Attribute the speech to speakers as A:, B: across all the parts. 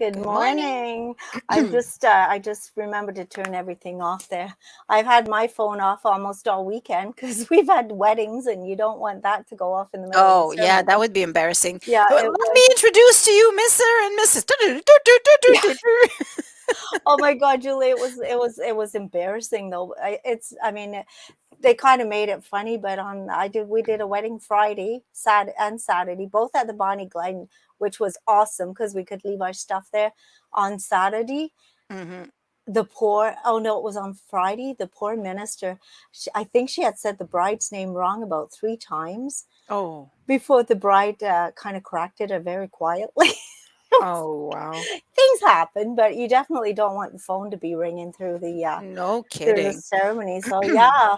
A: Good
B: Good morning.
A: morning. I just remembered to turn everything off there. I've had my phone off almost all weekend because we've had weddings, and you don't want that to go off in the middle of the
B: Oh, yeah, that
A: ceremony.
B: would be embarrassing.
A: Yeah,
B: Let
A: it
B: me
A: was.
B: introduce to you Mr. and Mrs.
A: Oh my God, Julie, it was embarrassing though. I mean, they kind of made it funny, but we did a wedding Friday, Saturday, both at the Bonnie Glen, which was awesome because we could leave our stuff there on Saturday.
B: Hmm.
A: The poor, oh no, it was on Friday. The poor minister, I think she had said the bride's name wrong about 3 times
B: Oh,
A: before the bride kind of corrected her very quietly.
B: oh, wow.
A: Things happen, but you definitely don't want the phone to be ringing
B: No
A: through the
B: kidding.
A: ceremony. So yeah,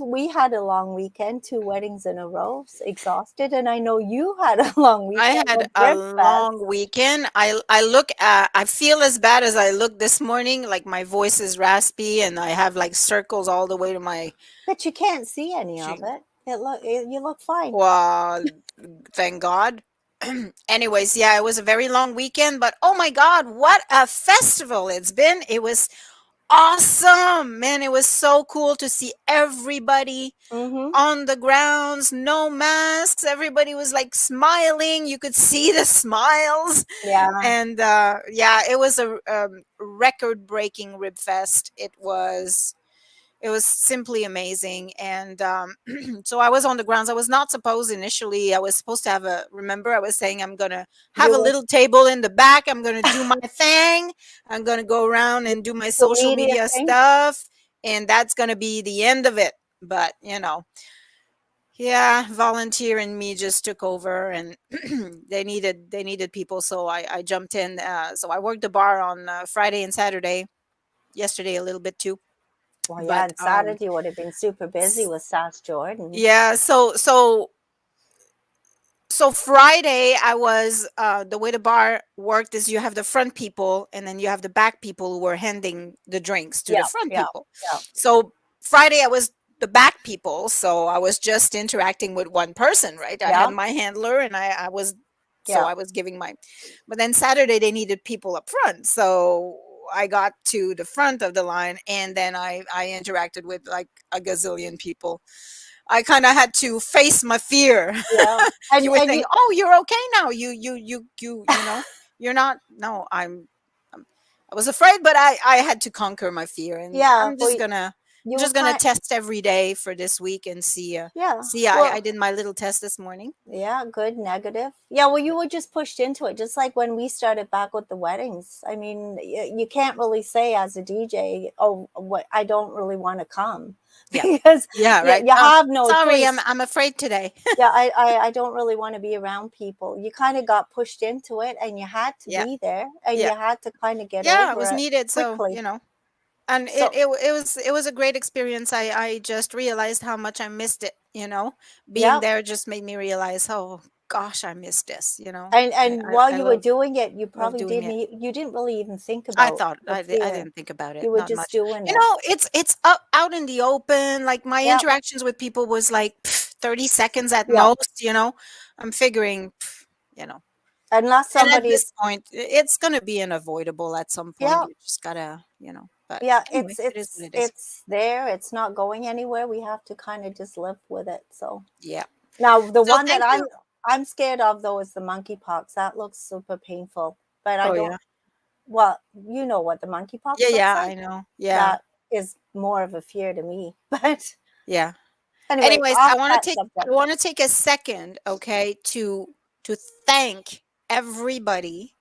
A: we had a long weekend, 2 weddings in a row, exhausted, and I know you had a long
B: I
A: weekend
B: had
A: with
B: a
A: Rib
B: long
A: Fest,
B: weekend. I feel as bad as I look this morning. Like my voice is raspy and I have like circles all the way to my
A: but you can't see any of
B: chin.
A: it. You look fine.
B: Well, thank God. Anyways, yeah, it was a very long weekend, but oh my God, what a festival it's been. It was awesome, man. It was so cool to see everybody
A: Mm-hmm.
B: on the grounds, no masks. Everybody was like smiling. You could see the smiles.
A: Yeah.
B: And yeah, it was a record breaking rib fest. It was simply amazing. And so I was on the grounds. I was not supposed initially. I was supposed to have a, remember, I was saying I'm going to have
A: You
B: a
A: were
B: little table in the back. I'm going to do my thing. I'm going to go around and do my
A: the
B: social
A: media
B: media
A: thing.
B: stuff. And that's going to be the end of it. But, yeah, volunteer and me just took over and they needed people. So I jumped in. So I worked the bar on Friday and Saturday, yesterday a little bit too.
A: Well, yeah,
B: But
A: and Saturday would have been super busy with Sass Jordan.
B: yeah, so Friday I was the way the bar worked is you have the front people and then you have the back people who were handing the drinks to the
A: Yeah,
B: front
A: yeah,
B: people.
A: yeah,
B: So Friday I was the back people, so I was just interacting with one person, right? I had
A: yeah,
B: my handler and I was so
A: yeah.
B: I was giving my, but then Saturday they needed people up front. So I got to the front of the line and then I interacted with like a gazillion people. I kind of had to face my fear.
A: Yeah. And
B: You were
A: and
B: saying,
A: you
B: "Oh, you're okay now. You're not." No, I was afraid, but I had to conquer my fear, and
A: yeah,
B: I'm
A: well,
B: just gonna I'm
A: you were
B: just gonna
A: kind
B: test every day for this week and see.
A: yeah.
B: See, I
A: Well,
B: did my little test this morning.
A: yeah, good, negative. Yeah, well, you were just pushed into it, just like when we started back with the weddings. I mean, you can't really say as a DJ, oh, what I don't really want to come
B: Yeah,
A: because
B: yeah, right.
A: you have no
B: Sorry,
A: choice.
B: I'm afraid today.
A: Yeah, I don't really want to be around people. You kind of got pushed into it, and you had to
B: Yeah,
A: be there, and
B: yeah,
A: you had to kind of get
B: yeah. It
A: over
B: was
A: it
B: needed, so
A: quickly.
B: and
A: So
B: it was a great experience. I just realized how much I missed it. Being
A: yeah,
B: there just made me realize, oh gosh, I missed this. I
A: and
B: I,
A: while
B: I
A: you were
B: love
A: doing it, you
B: love
A: probably
B: doing
A: didn't.
B: it.
A: You didn't really even think
B: I
A: about
B: thought
A: the
B: I
A: fear.
B: didn't think about it,
A: You were
B: not
A: just
B: much.
A: doing it.
B: It's out in the open. Like my
A: Yeah,
B: interactions with people was like 30 seconds at
A: yeah.
B: most. I'm figuring,
A: Unless
B: and at
A: somebody's
B: this point, it's gonna be unavoidable at some point.
A: yeah,
B: You just gotta. But
A: yeah.
B: anyway, it is what it is.
A: It's there. It's not going anywhere. We have to kind of just live with it. So
B: Yeah.
A: now the
B: So
A: one that
B: thank you.
A: I'm scared of though is the monkeypox. That looks super painful. But I
B: Oh
A: don't.
B: yeah.
A: Well, you know what the
B: Yeah,
A: monkeypox looks
B: yeah,
A: like.
B: I know. Yeah,
A: That is more of a fear to me. But
B: yeah.
A: anyway,
B: Anyways,
A: off
B: I want to
A: that
B: take I
A: subject.
B: want to take a second, okay, to thank everybody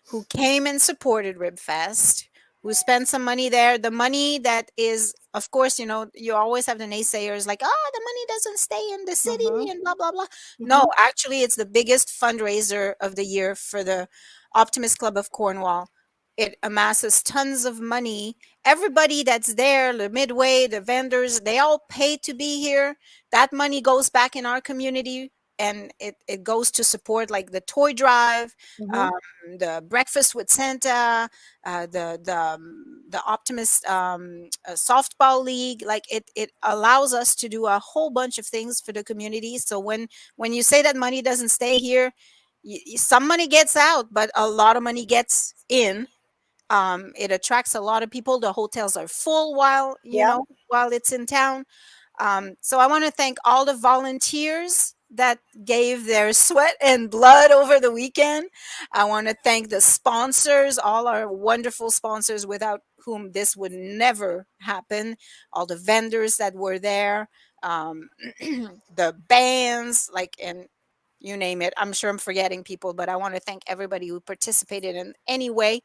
B: who came and supported Ribfest, who spent some money there. The money that is, of course, you always have the naysayers like, oh, the money doesn't stay in the city
A: Mm-hmm.
B: and blah blah blah. No,
A: Mm-hmm.
B: actually, it's the biggest fundraiser of the year for the Optimist Club of Cornwall. It amasses tons of money. Everybody that's there, the midway, the vendors, they all pay to be here. That money goes back in our community and it goes to support like the toy drive,
A: Mm-hmm.
B: um, the breakfast with Santa, the Optimist softball league. Like it allows us to do a whole bunch of things for the community. So when you say that money doesn't stay here, some money gets out, but a lot of money gets in. It attracts a lot of people. The hotels are full while
A: Yep.
B: while it's in town. So I want to thank all the volunteers that gave their sweat and blood over the weekend. I want to thank the sponsors, all our wonderful sponsors without whom this would never happen. All the vendors that were there, um, the bands, like, and you name it. I'm sure I'm forgetting people, but I want to thank everybody who participated in any way,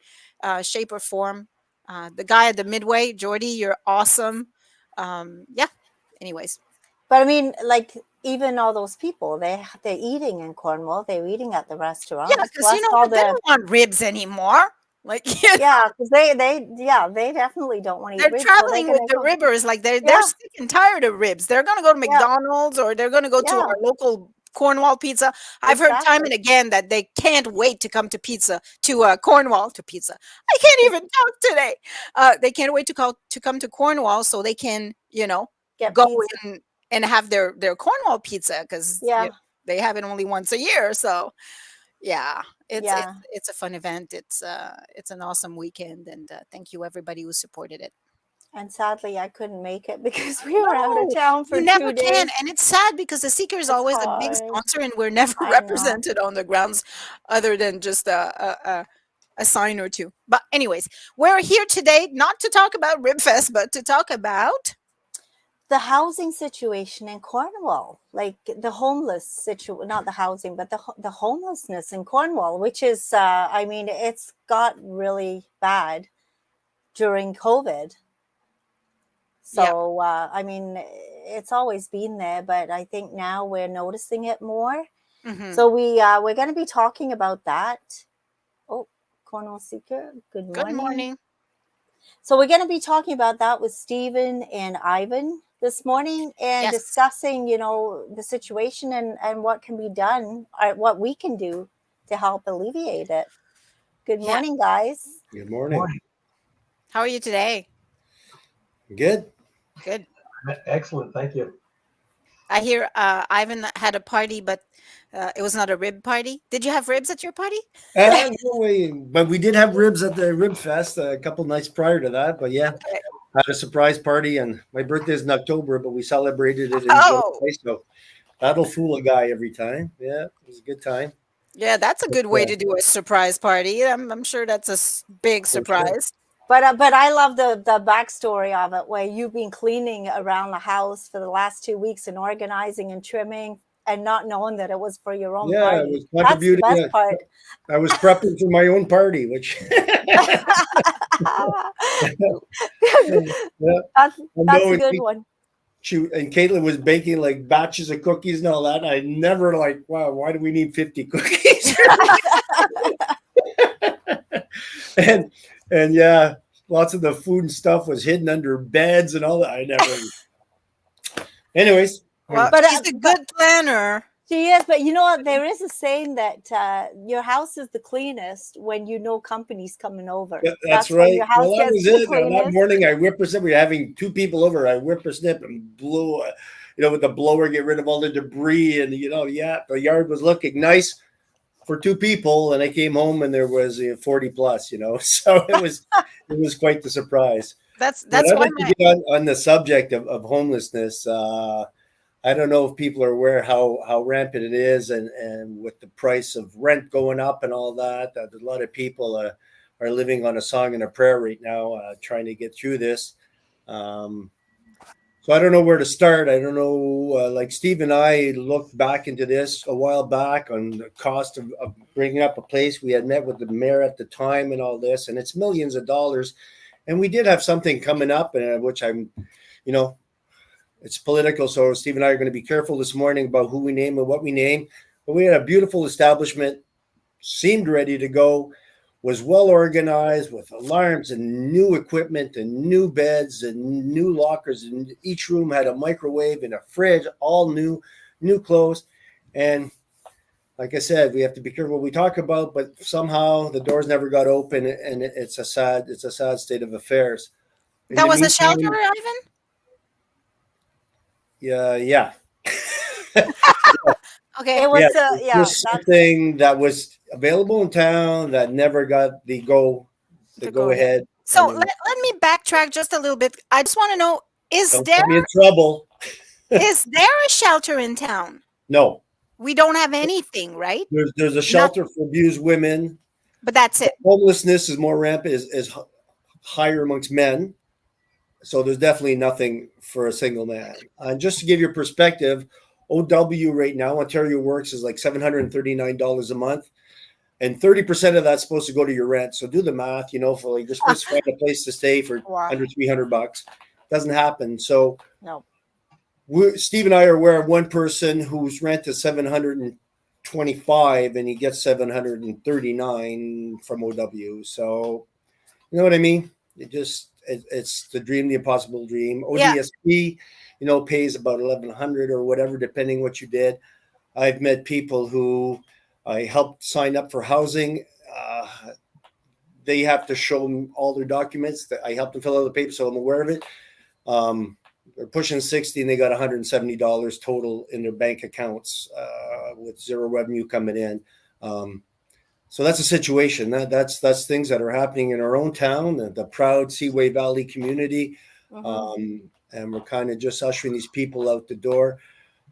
B: shape, or form. The guy at the Midway, Jordy, you're awesome. Yeah. Anyways,
A: But I mean, like even all those people, they're eating in Cornwall. They're eating at the
B: yeah,
A: restaurants.
B: because
A: Plus all
B: they
A: the
B: don't want ribs anymore. Like,
A: yeah, because they definitely don't want to eat
B: they're
A: ribs, so they're
B: traveling with
A: gonna
B: the
A: go.
B: ribbers. Like they're
A: Yeah,
B: sick and tired of ribs. They're gonna go to
A: yeah,
B: McDonald's, or they're gonna go to
A: yeah,
B: our local Cornwall pizza. I've heard time and
A: exactly.
B: again that they can't wait to come to pizza to Cornwall to pizza. I can't even talk today. They can't wait to come to Cornwall so they can
A: Get
B: go
A: pizza.
B: in and have their Cornwall pizza, because
A: Yeah,
B: they have it only once a year. So yeah,
A: yeah.
B: it's a fun event. It's an awesome weekend, and thank you everybody who supported it.
A: And sadly, I couldn't make it because we were out of
B: No,
A: town
B: you
A: for
B: never
A: 2 days.
B: can, and it's sad because the Seeker is
A: It's
B: always a big
A: hard.
B: sponsor, and we're never
A: I know.
B: represented on the grounds, other than just a sign or two. But anyways, we're here today not to talk about Ribfest, but to talk about
A: The housing situation in Cornwall, like the homeless situation, not the housing, but the homelessness in Cornwall, which is, I mean, it's got really bad during COVID.
B: yeah.
A: So, I mean, it's always been there, but I think now we're noticing it more.
B: Hmm.
A: So we're going to be talking about that. Oh, Cornwall Seeker, good
B: Good
A: morning.
B: morning.
A: So we're going to be talking about that with Stephen and Ivan this morning and
B: Yes.
A: discussing, the situation and what can be done or what we can do to help alleviate it. Good
B: Yeah.
A: morning, guys.
C: Good morning.
D: Morning.
B: How are you today?
C: Good.
B: Good.
D: Excellent. Thank you.
B: I hear Ivan had a party, but it was not a rib party. Did you have ribs at your party?
C: No, but we did have ribs at the Rib Fest a couple nights prior to that. But yeah,
B: Okay.
C: I had a surprise party, and my birthday is in October, but we celebrated it in
B: Oh,
C: July. So that'll fool a guy every time. Yeah, it was a good time.
B: yeah, that's a
C: But,
B: good way to do a surprise party. I'm sure that's a big
C: for sure.
B: surprise.
A: But I love the backstory of it, where you've been cleaning around the house for the last 2 weeks and organizing and trimming and not knowing that it was for your own
C: Yeah, I
A: party.
C: was
A: That's the
C: contributing.
A: best part.
C: I was prepping for my own party, which yeah,
A: that's
C: I
A: that's
C: know.
A: a good one.
C: And Caitlin was baking like batches of cookies and all that. I never like, wow, why do we need 50 cookies? and and yeah, lots of the food and stuff was hidden under beds and all that. I never. Anyways,
B: Well,
A: But
B: she's a good planner.
A: she is, but you know what? There is a saying that your house is the cleanest when you know company's coming over.
C: that's
A: That's when
C: right.
A: your house
C: Well, that
A: gets
C: was
A: the
C: it. That
A: cleanest.
C: morning, I whippersnip. We were having two people over. I whippersnip and blew, with the blower, get rid of all the debris, and yeah, the yard was looking nice for two people, and I came home and there was 40 plus, so it was quite the surprise. But
B: That's
C: I'd
B: why
C: like to
B: my
C: get on the subject of homelessness. I don't know if people are aware how rampant it is, and with the price of rent going up and all that, a lot of people are living on a song and a prayer right now, trying to get through this. Um, so I don't know where to start. I don't know. Like Steve and I looked back into this a while back on the cost of bringing up a place. We had met with the mayor at the time and all this, and it's millions of dollars. And we did have something coming up, which you know, it's political. So Steve and I are going to be careful this morning about who we name and what we name. But we had a beautiful establishment, seemed ready to go, was well organized with alarms and new equipment and new beds and new lockers. And each room had a microwave and a fridge, all new clothes. And like I said, we have to be careful what we talk about, but somehow the doors never got open, and it's a sad state of affairs. In
B: that
C: the
B: was a shelter,
C: meantime,
B: Ivan.
C: yeah.
B: Okay.
A: It was
C: Yeah, just
A: that's
C: something that was available in town that never got the go ahead.
B: So
C: And
B: let me backtrack just a little bit. I just want to know,
C: don't get me in trouble.
B: is there a shelter in town?
C: No,
B: We don't have anything, right?
C: there's a
B: Not,
C: shelter for abused women.
B: but that's it.
C: Homelessness is more rampant, is higher amongst men. So there's definitely nothing for a single man. And just to give you a perspective, OW right now, Ontario Works is like $739 a month. And 30% of that's supposed to go to your rent. So do the math, for like you're supposed to find a place to stay for
A: wow.
C: under $300. Doesn't happen. So
A: No.
C: Steve and I are aware of one person whose rent is $725 and he gets $739 from OW. So you know what I mean? It's the dream, the impossible dream.
B: Yeah.
C: ODSP, pays about $1,100 or whatever, depending what you did. I've met people who I helped sign up for housing. They have to show them all their documents. That I helped them fill out the paper, so I'm aware of it. They're pushing 60 and they got $170 total in their bank accounts with zero revenue coming in. So that's a situation. That's things that are happening in our own town, the proud Seaway Valley community. And we're kind of just ushering these people out the door.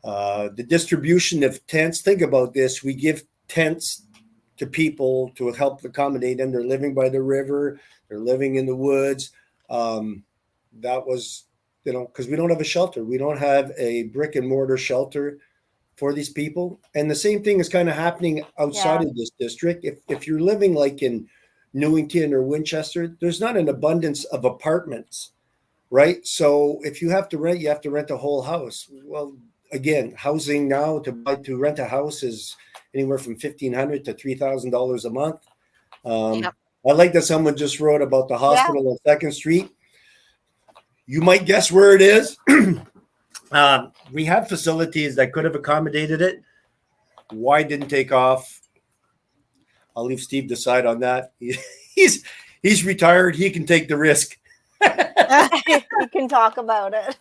C: The distribution of tents, think about this. We give tents to people to help accommodate them. They're living by the river. They're living in the woods. That was, because we don't have a shelter. We don't have a brick and mortar shelter for these people. And the same thing is kind of happening outside of this district. If you're living like in Newington or Winchester, there's not an abundance of apartments, right? So if you have to rent, you have to rent a whole house. Well, again, housing now to rent a house is anywhere from $1,500 to $3,000 a month. I like that someone just wrote about the hospital on 2nd Street. You might guess where it is. We have facilities that could have accommodated it. Why didn't take off? I'll leave Steve decide on that. He's retired. He can take the risk.
A: You can talk about it.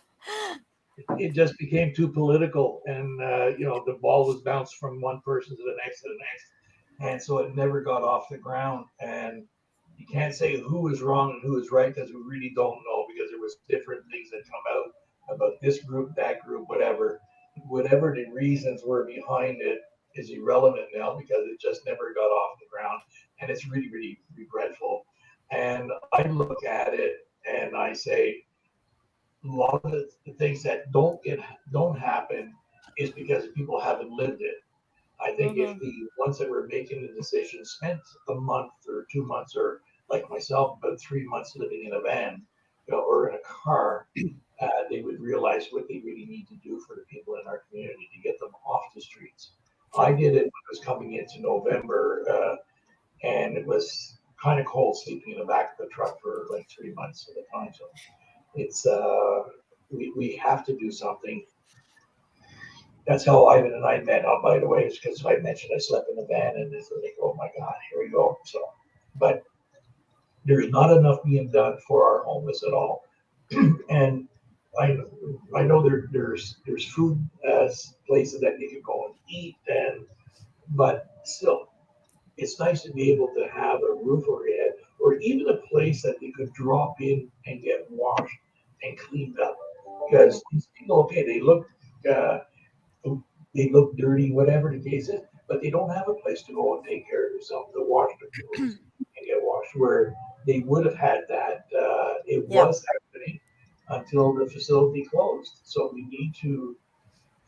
D: It just became too political, and the ball was bounced from one person to the next, and so it never got off the ground. And you can't say who is wrong and who is right, because we really don't know, because there was different things that come out about this group, that group, whatever the reasons were behind it is irrelevant now, because it just never got off the ground, and it's really, really regretful. And I look at it and I say, a lot of the things that don't happen is because people haven't lived it. I think if the ones that were making the decision spent a month or 2 months, or like myself, about 3 months living in a van, or in a car, they would realize what they really need to do for the people in our community to get them off the streets. I did it when it was coming into November, and it was kind of cold sleeping in the back of the truck for like 3 months at a time. So it's we have to do something. That's how Ivan and I met. Oh, by the way, it's because I mentioned I slept in the van, and it's like, oh my God, here we go. So, but there's not enough being done for our homeless at all. And I know there's food places that they can go and eat, but still, it's nice to be able to have a roof over your head, or even a place that they could drop in and get washed and cleaned up. Because these people, okay, they look dirty, whatever the case is, but they don't have a place to go and take care of themselves, to wash their clothes and get washed. Where they would have had that, it was happening until the facility closed. So we need to.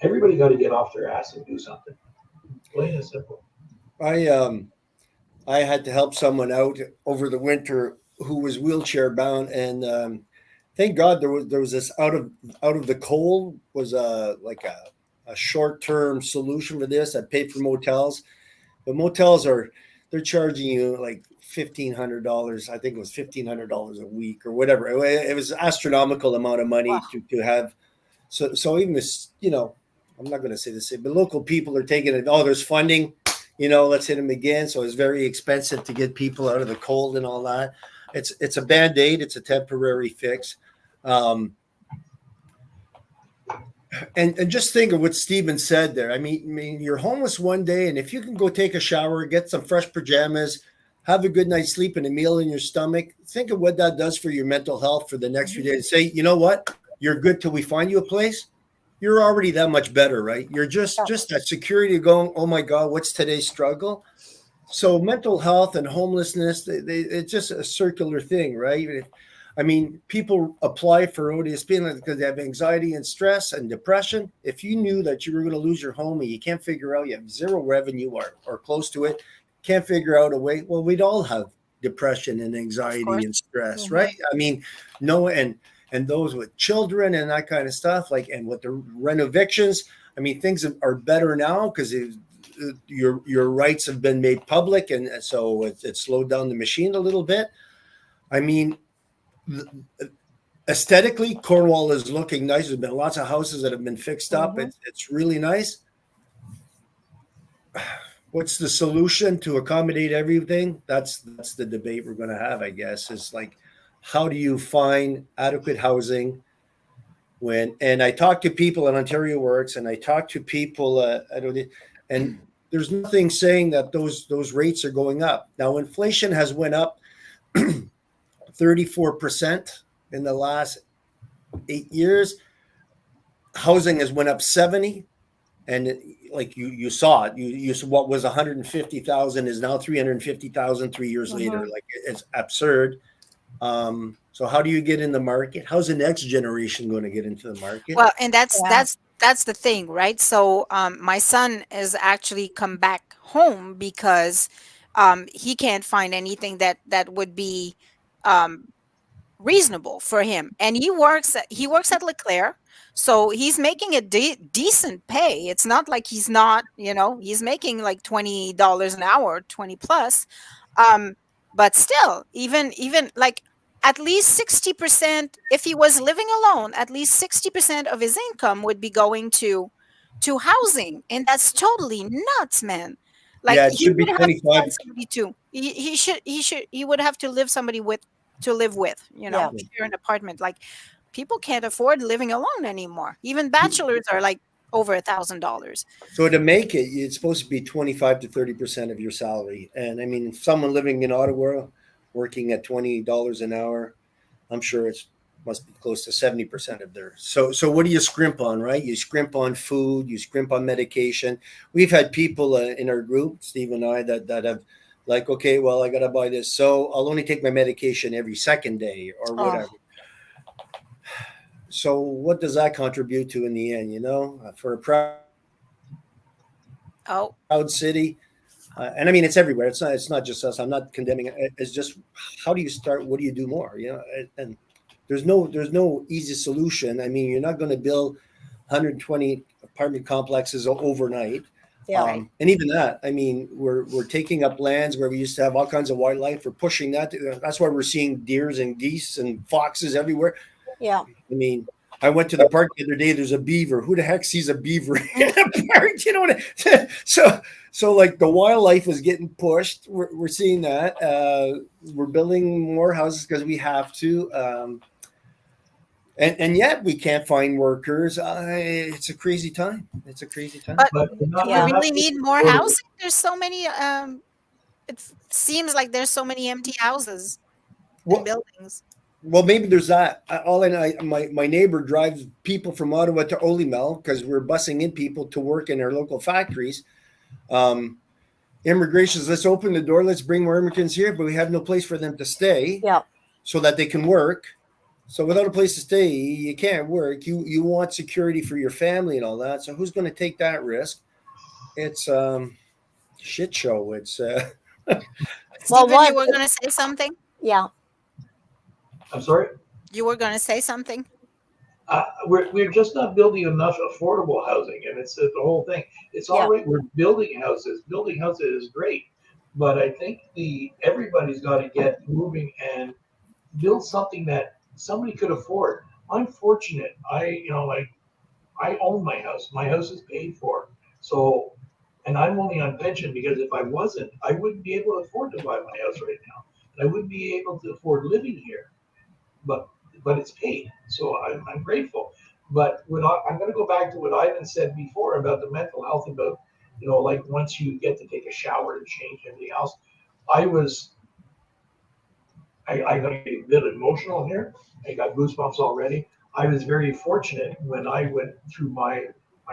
D: Everybody got to get off their ass and do something. Plain and simple.
C: I had to help someone out over the winter who was wheelchair bound, and thank God there was this out of the cold was a short-term solution for this. I paid for motels, but motels they're charging you like $1,500. I think it was $1,500 a week or whatever. It was astronomical amount of money to have. So even this, I'm not going to say this, but local people are taking it. Oh, there's funding. Let's hit them again. So it's very expensive to get people out of the cold and all that. It's a Band-Aid. It's a temporary fix. And just think of what Steven said there. I mean, you're homeless one day, and if you can go take a shower, get some fresh pajamas, have a good night's sleep, and a meal in your stomach, think of what that does for your mental health for the next few days. Say, you know what, you're good till we find you a place. You're already that much better, right? You're
A: Yeah.
C: just that security going, oh my God, what's today's struggle? So mental health and homelessness, it's just a circular thing, right? I mean, people apply for ODSP because they have anxiety and stress and depression. If you knew that you were going to lose your home and you can't figure out, you have zero revenue or close to it, can't figure out a way, well, we'd all have depression and
B: Of course.
C: anxiety and stress,
A: Mhm.
C: right? I mean, no, and those with children and that kind of stuff, like, and with the rent evictions, I mean, things are better now because your rights have been made public, and so it slowed down the machine a little bit. I mean, aesthetically, Cornwall is looking nice. There's been lots of houses that have been fixed up.
A: Mhm.
C: It's really nice. What's the solution to accommodate everything? That's the debate we're going to have, I guess. Is like, how do you find adequate housing when? And I talk to people in Ontario Works, and I talk to people. I don't, and there's nothing saying that those rates are going up. Now, inflation has went up 34% in the last 8 years. Housing has went up 70, and like you saw it, you what was 150,000 is now 350,000 3 years later.
A: Mhm.
C: Like, it's absurd. So how do you get in the market? How's the next generation going to get into the market?
B: Well, and that's
A: Yeah.
B: that's that's the thing, right? So my son has actually come back home because he can't find anything that would be um reasonable for him, and he works at Leclerc, so he's making a decent pay. It's not like he's not, he's making like $20 an hour, 20 plus. um but still, even like at least 60%, if he was living alone, at least 60% of his income would be going to housing, and that's totally nuts, man. Like,
C: Yeah, it
B: he
C: should be
B: would have to
C: 25.
B: find somebody too. He would have to live somebody with to live with,
A: Yeah.
B: share an apartment. Like, people can't afford living alone anymore. Even bachelors are like over $1,000.
C: So to make it, it's supposed to be 25 to 30% of your salary. And I mean, someone living in Ottawa working at $20 an hour, I'm sure it's must be close to 70% of their. So what do you scrimp on, right? You scrimp on food, you scrimp on medication. We've had people in our group, Steve and I, that have like, okay, well, I got to buy this. So I'll only take my medication every second day or
A: Oh.
C: whatever. So what does that contribute to in the end, for a
B: Oh,
C: proud city? And I mean, it's everywhere. It's not just us. I'm not condemning it. It's just, how do you start? What do you do more? And there's no easy solution. I mean, you're not going to build 120 apartment complexes overnight.
A: Yeah.
B: right.
C: And even that, I mean, we're taking up lands where we used to have all kinds of wildlife. We're pushing that. That's why we're seeing deers and geese and foxes everywhere.
A: Yeah.
C: I mean, I went to the park the other day. There's a beaver. Who the heck sees a beaver in a park? You know what? So like, the wildlife is getting pushed. We're seeing that. We're building more houses because we have to. And yet we can't find workers. It's a crazy time. It's a crazy time.
B: But
D: But
B: do we
A: Yeah.
B: really need more
D: affordable.
B: housing? There's so many. It seems like there's so many empty houses and
C: Well,
B: buildings.
C: well, maybe there's that. All my neighbor drives people from Ottawa to Olymel because we're busing in people to work in our local factories. Um, Immigrations, let's open the door, let's bring more immigrants here, but we have no place for them to stay
A: Yeah.
C: so that they can work. So without a place to stay, you can't work. You want security for your family and all that. So who's going to take that risk? It's shit show. It's
A: Well,
B: Stephen, you
A: what?
B: were going to say something?
A: Yeah.
D: I'm sorry.
B: You were going to say something?
D: We're just not building enough affordable housing, and it's the whole thing. It's all
A: Yeah.
D: right. We're building houses. Building houses is great, but I think everybody's got to get moving and build something that somebody could afford. I'm fortunate. I own my house. My house is paid for. So, and I'm only on pension because if I wasn't, I wouldn't be able to afford to buy my house right now. And I wouldn't be able to afford living here. But it's paid. So I'm grateful. But I'm going to go back to what Ivan said before about the mental health, about, like once you get to take a shower and change everything else. I'm going to get a bit emotional here. I got goosebumps already. I was very fortunate when I went through my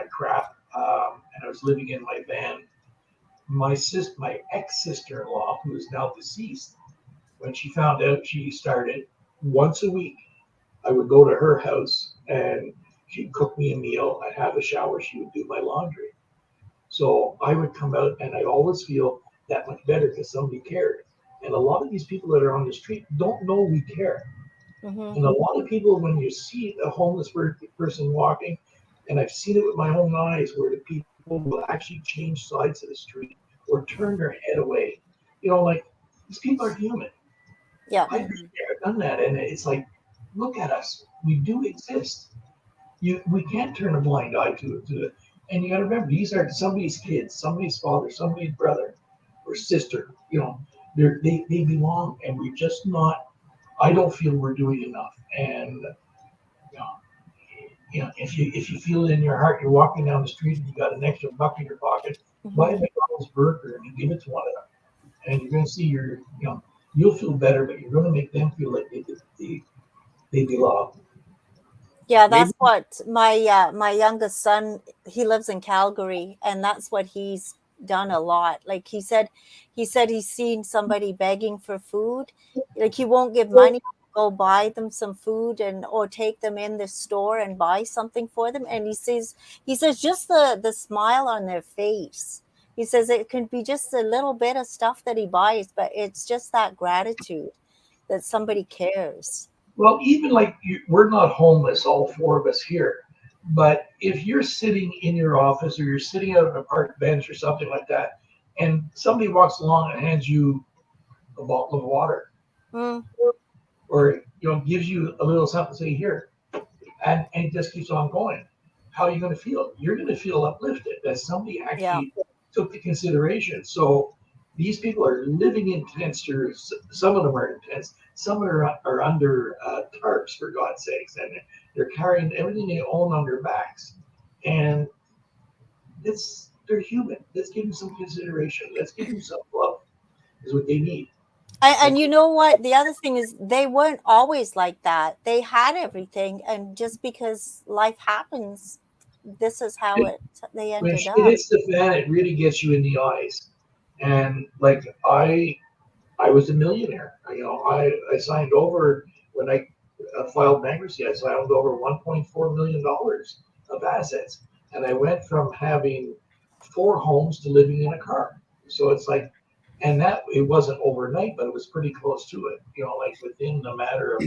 D: crap, and I was living in my van. My ex-sister-in-law, who is now deceased, when she found out, she started once a week. I would go to her house and she'd cook me a meal. I'd have a shower. She would do my laundry. So I would come out and I always feel that much better because somebody cared. And a lot of these people that are on the street don't know we care.
A: Mm-hmm.
D: And a lot of people, when you see a homeless person walking, and I've seen it with my own eyes, where the people will actually change sides of the street or turn their head away. Like, these people are human.
A: Yeah.
D: I've done that, and it's like, look at us. We do exist. We can't turn a blind eye to it. And you got to remember, these are somebody's kids, somebody's father, somebody's brother or sister. They belong, and we're just not. I don't feel we're doing enough. And if you feel it in your heart, you're walking down the street and you got an extra buck in your pocket, buy a McDonald's burger and give it to one of them, and you're going to see you'll feel better, but you're going to make them feel like they belong.
A: Yeah, that's what my youngest son, he lives in Calgary, and that's what he's done a lot. Like he's seen somebody begging for food. Like he won't give money, go buy them some food or take them in the store and buy something for them. And he says just the smile on their face. He says it can be just a little bit of stuff that he buys, but it's just that gratitude that somebody cares.
D: Well, even like we're not homeless, all four of us here. But if you're sitting in your office or you're sitting out on a park bench or something like that, and somebody walks along and hands you a bottle of water,
A: Mm.
D: or gives you a little something, say here, and it just keeps on going, how are you going to feel? You're going to feel uplifted that somebody
A: Yeah.
D: actually took the consideration. So these people are living in tents, or some of them are in tents, some are under tarps, for God's sakes, and they're carrying everything they own on their backs. And they're human. Let's give them some consideration. Let's give them some love, is what they need.
A: And you know what? The other thing is they weren't always like that. They had everything, and just because life happens, this is how they
D: When
A: ended
D: shit
A: up.
D: hits the fan, it really gets you in the eyes. And like I was a millionaire. I signed over when I filed bankruptcy. I signed over $1.4 million of assets, and I went from having 4 homes to living in a car. So it's like, and that it wasn't overnight, but it was pretty close to it. Like within a matter of,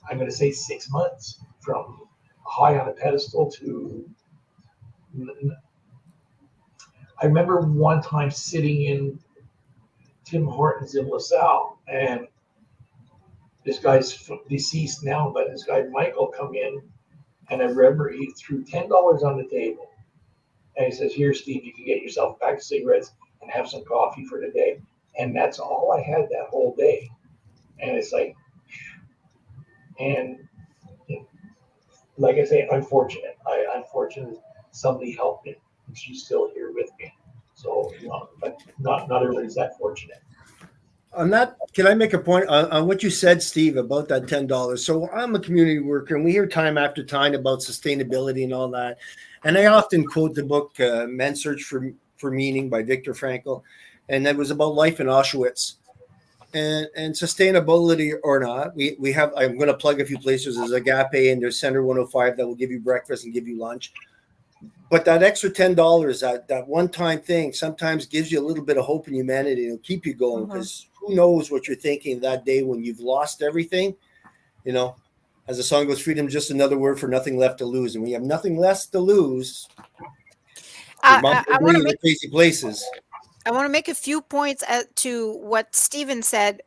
D: I'm going to say 6 months, from high on a pedestal to. I remember one time sitting in Tim Hortons in LaSalle, and this guy's deceased now, but this guy Michael come in, and I remember he threw $10 on the table, and he says, "Here, Steve, you can get yourself a pack of cigarettes and have some coffee for the day." And that's all I had that whole day. And it's like, and like I say, I'm fortunate. I'm fortunate somebody helped me, and she's still here with me. So, but not everybody's that fortunate.
C: On that, can I make a point on what you said, Steve, about that $10? So I'm a community worker, and we hear time after time about sustainability and all that. And I often quote the book "Men's Search for Meaning" by Viktor Frankl, and that was about life in Auschwitz. And sustainability or not, we have. I'm going to plug a few places. There's Agape and there's Center 105 that will give you breakfast and give you lunch. But that extra $10, that one-time thing, sometimes gives you a little bit of hope in humanity. It'll keep you going, because who knows what you're thinking that day when you've lost everything. As the song goes, freedom just another word for nothing left to lose. And when you have nothing less to lose, your mom
B: I
C: will bring you to crazy places.
B: I want to make a few points to what Stephen said.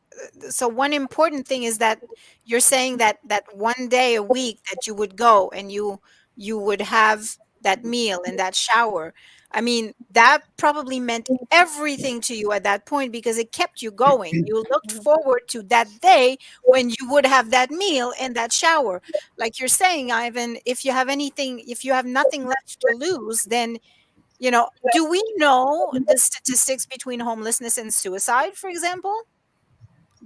B: So one important thing is that you're saying that one day a week that you would go and you would have that meal and that shower. I mean, that probably meant everything to you at that point because it kept you going. You looked forward to that day when you would have that meal and that shower. Like you're saying, Ivan, if you have nothing left to lose, then, do we know the statistics between homelessness and suicide, for example?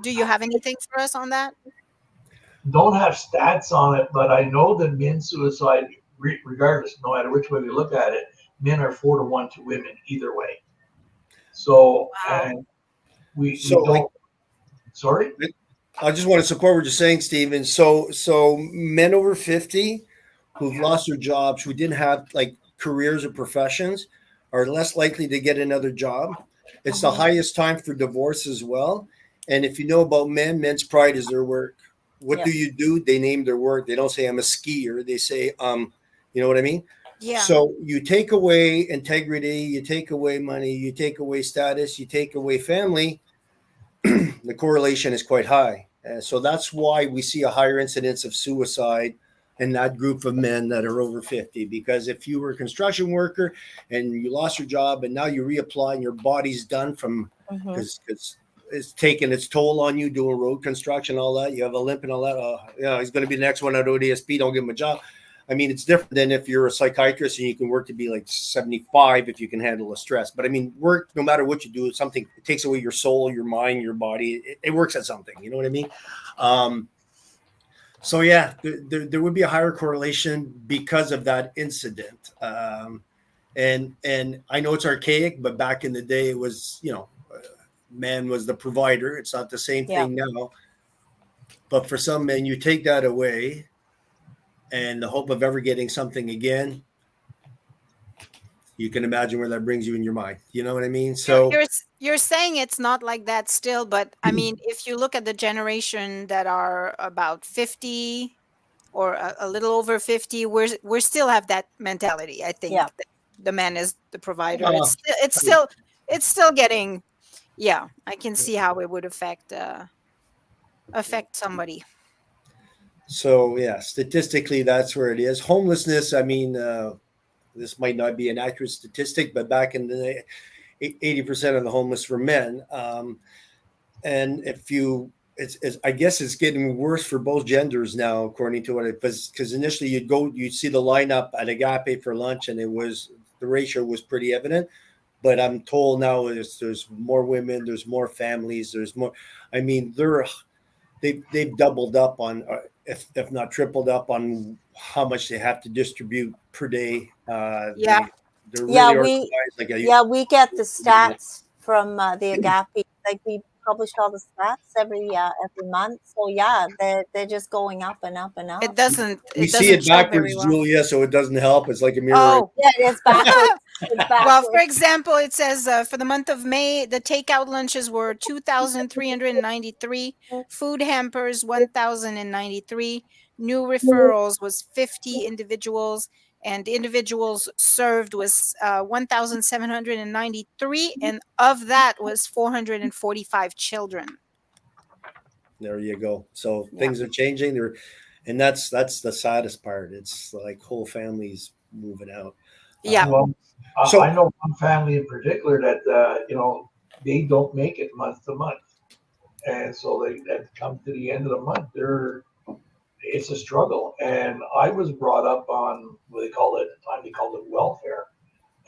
B: Do you have anything for us on that?
D: Don't have stats on it, but I know that men suicide, regardless, no matter which way we look at it, men are 4-1 to women either way. So,
B: Wow.
D: and we
C: So,
D: don't. Sorry.
C: I just want to support what you're saying, Stephen. So men over 50 who've lost their jobs, who didn't have like careers or professions, are less likely to get another job. It's the highest time for divorce as well. And if you know about men, men's pride is their work. What do
A: Yes.
C: you do? They name their work. They don't say I'm a skier. They say you know what I mean?
B: Yeah.
C: So you take away integrity, you take away money, you take away status, you take away family, the correlation is quite high. So that's why we see a higher incidence of suicide in that group of men that are over 50. Because if you were a construction worker and you lost your job and now you reapply and your body's done from
A: Mhm.
C: because it's taking its toll on you doing road construction, all that, you have a limp and all that. He's going to be the next one at ODSP. Don't give him a job. I mean, it's different than if you're a psychiatrist and you can work to be like 75 if you can handle the stress. But I mean, work, no matter what you do, it's something, it takes away your soul, your mind, your body. It works at something. You know what I mean? So yeah, there would be a higher correlation because of that incident. And I know it's archaic, but back in the day, it was, man was the provider. It's not the same
A: Yeah.
C: thing now. But for some men, you take that away, and the hope of ever getting something again, you can imagine where that brings you in your mind. You know what I mean? So
B: You're saying it's not like that still, but I mean, if you look at the generation that are about 50 or a little over 50, we still have that mentality. I think
A: Yeah.
B: that the man is the provider.
C: uh,
B: It's still getting. Yeah, I can see how it would affect somebody.
C: so yeah, statistically, that's where it is. Homelessness. I mean, this might not be an accurate statistic, but back in the day, 80% of the homeless were men. And if you, it's I guess it's getting worse for both genders now, according to what it was. Because initially you'd see the lineup at Agape for lunch, and the ratio was pretty evident. But I'm told now there's more women, there's more families, there's more. I mean, they've doubled up on, if not tripled up on how much they have to distribute per day.
B: Yeah.
C: They're
A: Yeah,
C: really
A: we
C: organized. Like
A: we get the stats from the Agape. Like we publish all the stats every month. So yeah, they're just going up and up and
B: It
A: up.
B: doesn't
C: we
B: it
C: see
B: doesn't
C: it
B: show very
C: backwards,
B: well.
C: Julia, so it doesn't help. It's like a mirror.
B: Oh,
A: Yeah, it's backwards. It's
B: well, for
A: backwards.
B: example, it says for the month of May, the takeout lunches were 2,393, food hampers 1,093, new referrals was 50 individuals, and individuals served was 1,793, and of that was 445 children.
C: There you go. So
A: Yeah.
C: things are changing. And that's the saddest part. It's like whole families moving out.
B: Yeah.
D: Well,
C: So
D: I know one family in particular that they don't make it month to month, and so they that come to the end of the month, it's a struggle. And I was brought up on what they call it at the time, they called it welfare,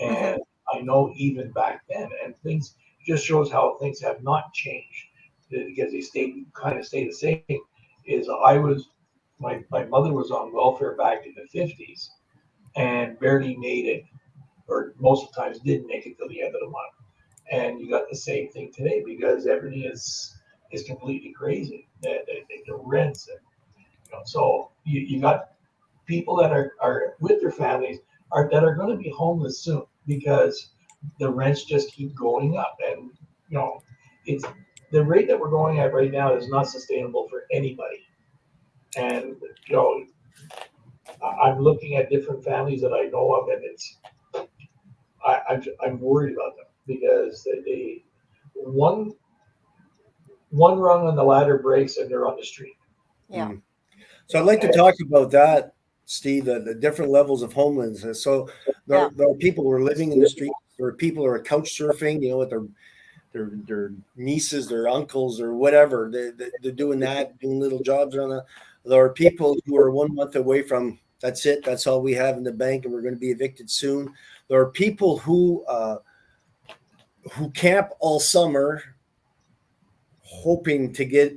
D: and I know even back then, and things just shows how things have not changed because they stay the same. Is my mother was on welfare back in the 50s and barely made it, or most of the times didn't make it till the end of the month. And you got the same thing today because everything is completely crazy. The rents, and so you got people that are with their families that are going to be homeless soon because the rents just keep going up, and it's the rate that we're going at right now is not sustainable for anybody. And I'm looking at different families that I know of, and I'm worried about them because they one rung on the ladder breaks and they're on the street.
A: Yeah.
C: So I'd like to talk about that Steve, the different levels of homelessness. So there are people who are living in the streets. There are people who are couch surfing, with their nieces, their uncles, or whatever. They're doing that, doing little jobs on the. There are people who are 1 month away from that's it. That's all we have in the bank, and we're going to be evicted soon. There are people who camp all summer, hoping to get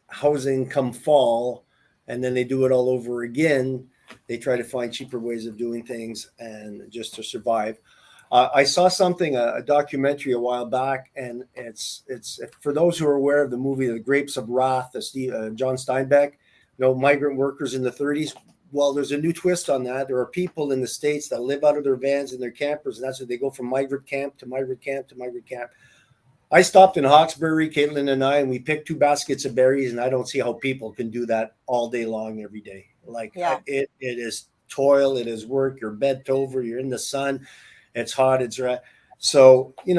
C: housing come fall, and then they do it all over again. They try to find cheaper ways of doing things and just to survive. I saw something, a documentary a while back, and it's for those who are aware of the movie The Grapes of Wrath, John Steinbeck, migrant workers in the 30s. Well, there's a new twist on that. There are people in the States that live out of their vans and their campers, and that's where they go from migrant camp to migrant camp to migrant camp. I stopped in Hawkesbury, Caitlin and I, and we picked 2 baskets of berries, and I don't see how people can do that all day long, every day. It is toil, it is work. You're bent over, you're in the sun, it's hot, it's right. So, there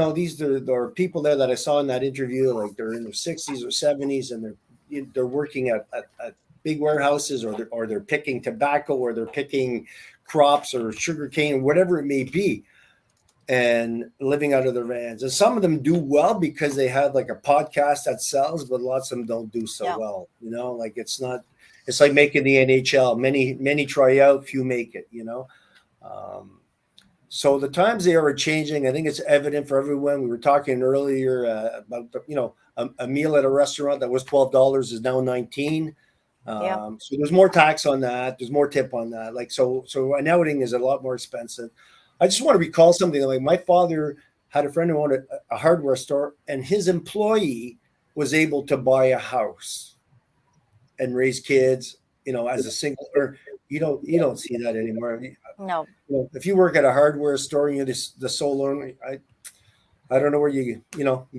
C: are people there that I saw in that interview, like they're in their 60s or 70s, and they're working at big warehouses, or they're picking tobacco, or they're picking crops or sugarcane, whatever it may be, and living out of their vans. And some of them do well because they have like a podcast that sells, but lots of them don't do so well. It's like making the NHL. Many try out, few make it, So the times they are changing. I think it's evident for everyone. We were talking earlier about, a meal at a restaurant that was $12 is now $19. So there's more tax on that. There's more tip on that. So an outing is a lot more expensive. I just want to recall something. Like, my father had a friend who owned a hardware store, and his employee was able to buy a house and raise kids, as a single. Or you don't see that anymore.
A: No.
C: If you work at a hardware store and you're the sole owner, I don't know where you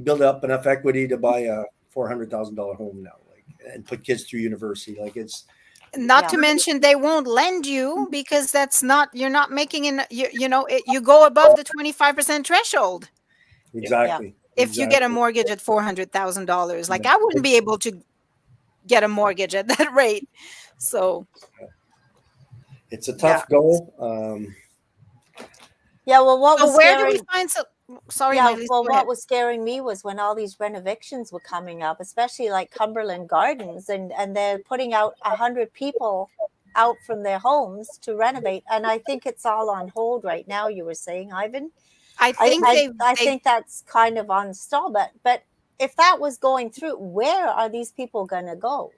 C: build up enough equity to buy a $400,000 home now, and put kids through university. It's
B: not to mention they won't lend you because you're not making you go above the 25% threshold.
C: Exactly.
B: If you get a mortgage at $400,000, I wouldn't be able to get a mortgage at that rate. So
C: it's a tough goal.
B: Where do we find Sorry, Mai-Liis,
A: what was scaring me was when all these renovations were coming up, especially like Cumberland Gardens, and they're putting out 100 people out from their homes to renovate, and I think it's all on hold right now. You were saying, Ivan?
B: I
A: think that's kind of on stall, but if that was going through, where are these people going to go?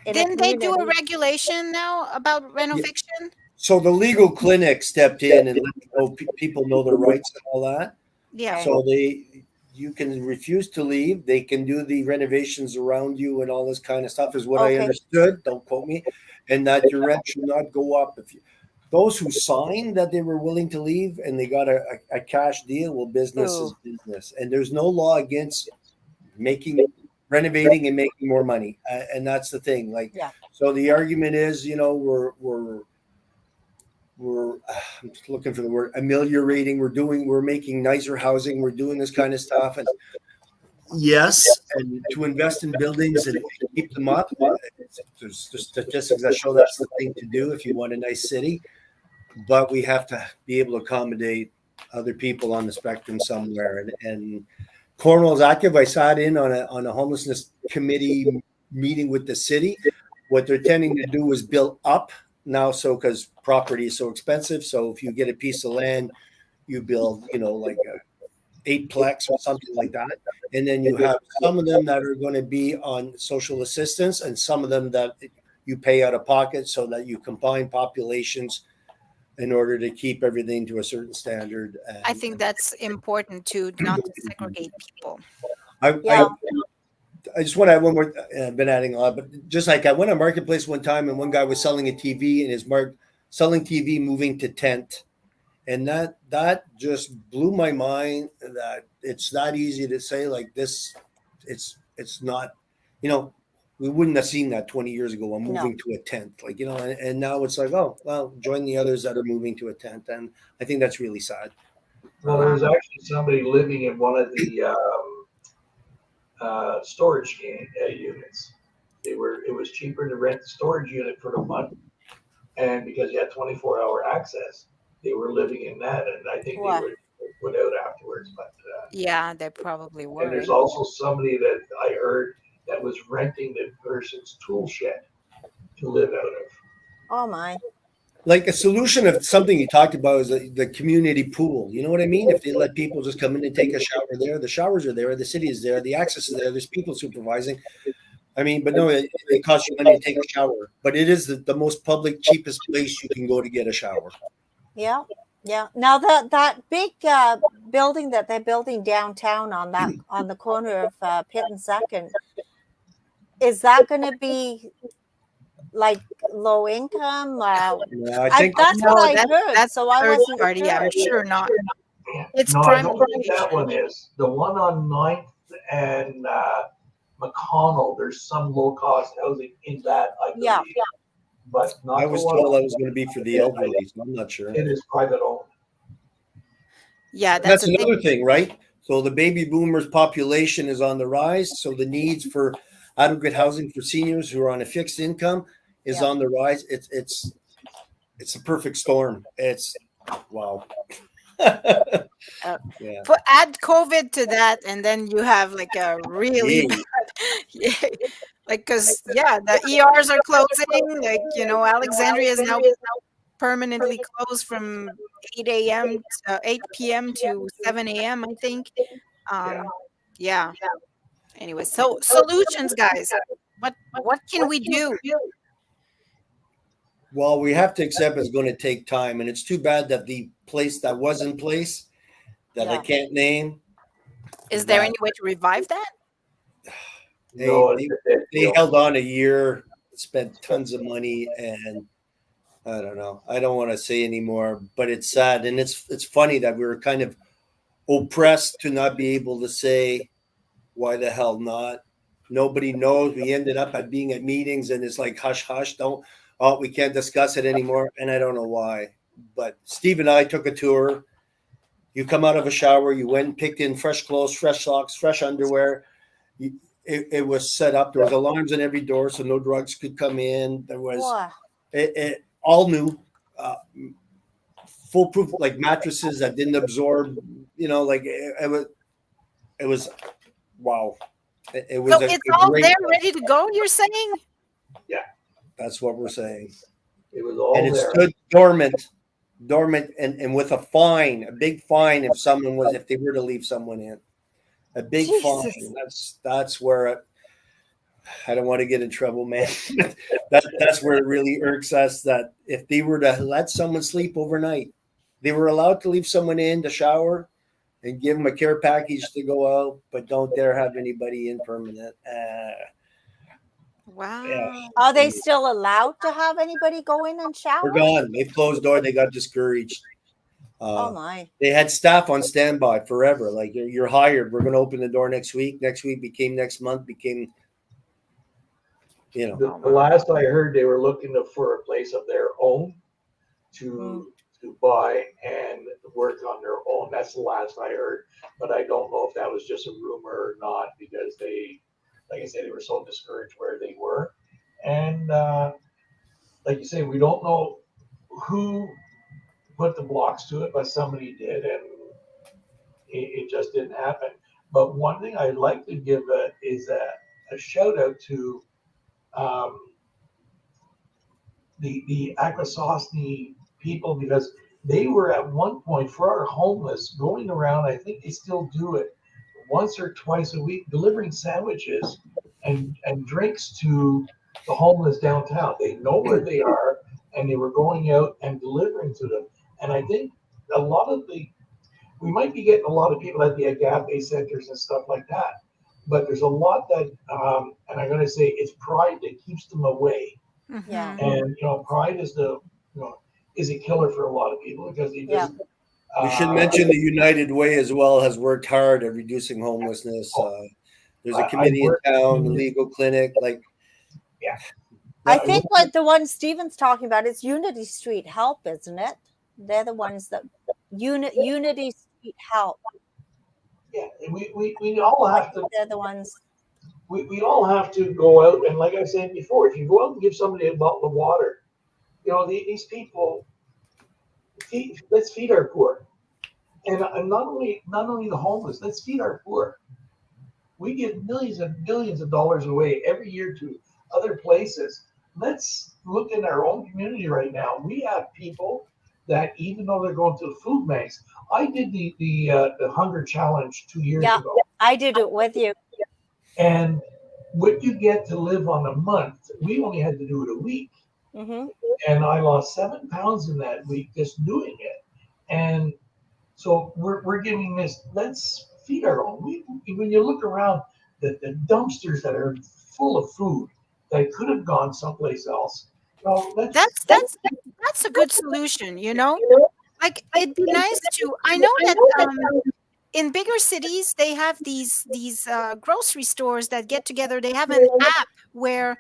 B: Didn't they do a regulation now about renovation?
C: Yeah. So the legal clinic stepped in and let people know their rights and all that.
B: Yeah.
C: So you can refuse to leave. They can do the renovations around you and all this kind of stuff, is what I understood. Don't quote me. And that your rent should not go up. Those who signed that they were willing to leave and they got a cash deal, well, business is business. And there's no law against renovating and making more money. And that's the thing. So the argument is, we're I'm just looking for the word, ameliorating. We're making nicer housing. We're doing this kind of stuff. And yes, and to invest in buildings and keep them up. There's statistics that show that's the thing to do if you want a nice city. But we have to be able to accommodate other people on the spectrum somewhere. And Cornwall's active. I sat in on a homelessness committee meeting with the city. What they're tending to do is build up now, because property is so expensive. So if you get a piece of land, you build, like a 8-plex or something like that. And then you have some of them that are going to be on social assistance, and some of them that you pay out of pocket, so that you combine populations in order to keep everything to a certain standard.
B: I think that's important too, not to segregate people.
C: I just want to add one more. I've been adding a lot, but just like I went on Marketplace one time, and one guy was selling a TV, and his selling TV moving to tent, and that just blew my mind. That it's that easy to say like this. It's not, we wouldn't have seen that 20 years ago. I'm moving to a tent, and now it's like, oh well, join the others that are moving to a tent, and I think that's really sad.
D: Well, there was actually somebody living in one of the storage units. It was cheaper to rent the storage unit for the month and because you had 24-hour access, they were living in that, and I think they
A: Wow.
D: were put out afterwards. But
B: Yeah, they probably
D: and
B: were.
D: there's also somebody that I heard that was renting the person's tool shed to live out of.
A: Oh my.
C: Like a solution of something you talked about is the community pool. You know what I mean? If they let people just come in and take a shower there, the showers are there, the city is there, the access is there, there's people supervising. I mean, but no, it costs you money to take a shower, but it is the most public, cheapest place you can go to get a shower.
A: Yeah. Yeah. Now that big building that they're building downtown on the corner of Pitt and Second, is that going to be like low income?
C: Yeah, I think
A: That's what
B: No,
A: I heard,
B: that's
A: so I
B: third
A: wasn't
B: party. I'm
A: sure.
B: sure not. It's
D: No, I
B: prime
D: don't think that
B: location.
D: one is. The one on 9th and McConnell, there's some low-cost housing in that, I believe.
A: Yeah.
D: But not
C: I
D: the
C: was
D: one
C: told
D: on,
C: that was going to be for the elderly, so I'm not sure.
D: it is private owned.
B: Yeah, that's
C: That's
B: the thing.
C: another thing, right? So the baby boomers population is on the rise. So the needs for adequate housing for seniors who are on a fixed income is
A: Yeah.
C: on the rise. It's a perfect storm. It's wow. Yeah.
B: Add COVID to that, and then you have like a really
C: Yeah.
B: bad, yeah, like because the ERs are closing. Like Alexandria is now permanently closed from 8 a.m. to 8 p.m. to 7 a.m. I think. Yeah. Anyway, so solutions, guys. What can we do?
C: Well, we have to accept it's going to take time, and it's too bad that the place that was in place that I
A: Yeah.
C: can't name.
B: Is there
C: that
B: any way to revive that?
D: No,
C: they held on a year, spent tons of money, and I don't know. I don't want to say anymore, but it's sad, and it's funny that we were kind of oppressed to not be able to say why the hell not. Nobody knows. We ended up at being at meetings, and it's like hush hush. Don't. Oh, we can't discuss it anymore, and I don't know why. But Steve and I took a tour. You come out of a shower, you went and picked in fresh clothes, fresh socks, fresh underwear. It was set up. There was alarms on every door, so no drugs could come in. There was
A: Wow.
C: it all new, foolproof, like mattresses that didn't absorb. Like it was wow. It was
B: So
C: a
B: it's all
C: great.
B: there, ready to go. You're saying?
C: That's what we're saying.
D: it was all
C: And it
D: there.
C: stood dormant, and with a big fine if they were to leave someone in, a big
A: Jesus.
C: fine. That's where I don't want to get in trouble, man. That's where it really irks us that if they were to let someone sleep overnight, they were allowed to leave someone in to shower and give them a care package to go out, but don't dare have anybody in permanent.
B: Wow.
C: Yeah.
A: Are they still allowed to have anybody go in and shower?
C: They're gone. They closed door. They got discouraged.
A: Oh my.
C: They had staff on standby forever. Like you're hired. We're going to open the door next week. Next week became next month. Became,
D: The last I heard, they were looking for a place of their own to buy and work on their own. That's the last I heard, but I don't know if that was just a rumor or not, because they, like I said, they were so discouraged where they were. And like you say, we don't know who put the blocks to it, but somebody did, and it just didn't happen. But one thing I'd like to give is a shout out to the Akwesasne people, because they were at one point for our homeless going around. I think they still do it once or twice a week, delivering sandwiches and drinks to the homeless downtown. They know where they are, and they were going out and delivering to them. And I think a lot of we might be getting a lot of people at the agape centers and stuff like that, but there's a lot that, and I'm going to say it's pride that keeps them away.
A: Yeah.
D: And pride is is a killer for a lot of people, because they just.
C: We should mention the United Way as well has worked hard at reducing homelessness. There's a committee in town, the legal clinic,
A: I think what the one Stephen's talking about is Unity Street Help, isn't it? They're the ones that Unity Street Help.
D: Yeah, we all have to.
A: They're the ones.
D: We all have to go out, and like I said before, if you go out and give somebody a bottle of water, these people, let's feed our poor. And not only the homeless, let's feed our poor. We give millions and billions of dollars away every year to other places. Let's look in our own community right now. We have people that, even though they're going to the food banks, I did the hunger challenge 2 years
A: Yeah,
D: ago,
A: I did it with you.
D: and what you get to live on a month, we only had to do it a week,
A: Hmm.
D: and I lost 7 pounds in that week just doing it. And so we're giving this. Let's feed our own. When you look around, the dumpsters that are full of food that could have gone someplace else.
B: That's
D: Let's
B: that's a good solution, you know? Like it'd be nice to I know that in bigger cities they have these grocery stores that get together. They have an app where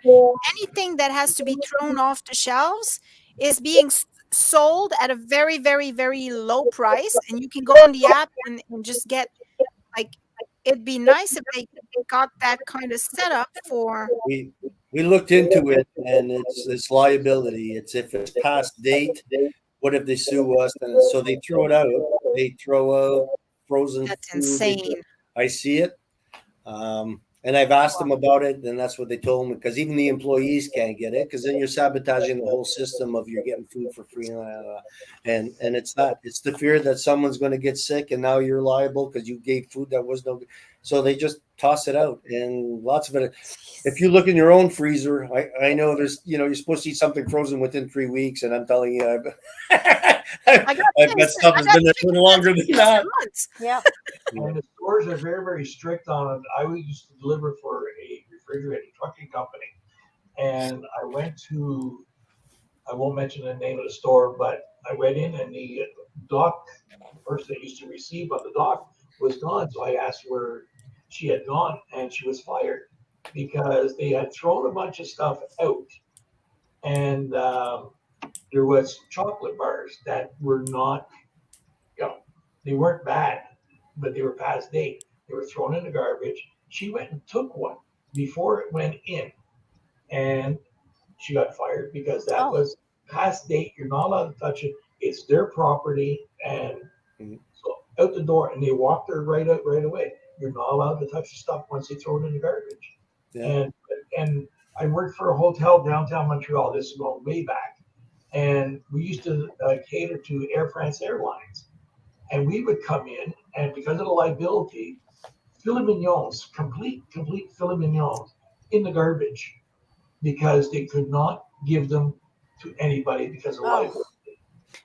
B: anything that has to be thrown off the shelves is being sold at a very very very low price, and you can go on the app and just get like it'd be nice if they got that kind of setup for
C: We looked into it, and it's liability. It's if it's past date. What if they sue us? And so they throw it out. They throw out frozen
B: that's
C: food.
B: insane.
C: I see it. And I've asked them about it, and that's what they told me, because even the employees can't get it, because then you're sabotaging the whole system of you're getting food for free. And it's not. It's the fear that someone's going to get sick, and now you're liable because you gave food that was no good. So they just toss it out, and lots of it. If you look in your own freezer, I know there's, you're supposed to eat something frozen within 3 weeks, and I'm telling you,
B: I got
C: I've got stuff that's been there a little longer than that.
B: months.
A: Yeah.
D: And the stores are very, very strict on it. I used to deliver for a refrigerated trucking company, and I won't mention the name of the store, but I went in, and the person that used to receive on the dock was gone. So I asked where she had gone, and she was fired because they had thrown a bunch of stuff out, and there was chocolate bars that were not, they weren't bad, but they were past date. They were thrown in the garbage. She went and took one before it went in, and she got fired because that
A: Oh.
D: was past date. You're not allowed to touch it. It's their property, and so out the door, and they walked her right out right away. You're not allowed to touch the stuff once they throw it in the garbage.
C: Yeah.
D: And I worked for a hotel downtown Montreal. This is going way back, and we used to cater to Air France Airlines, and we would come in, and because of the liability, filet mignons, complete filet mignons in the garbage, because they could not give them to anybody because of liability.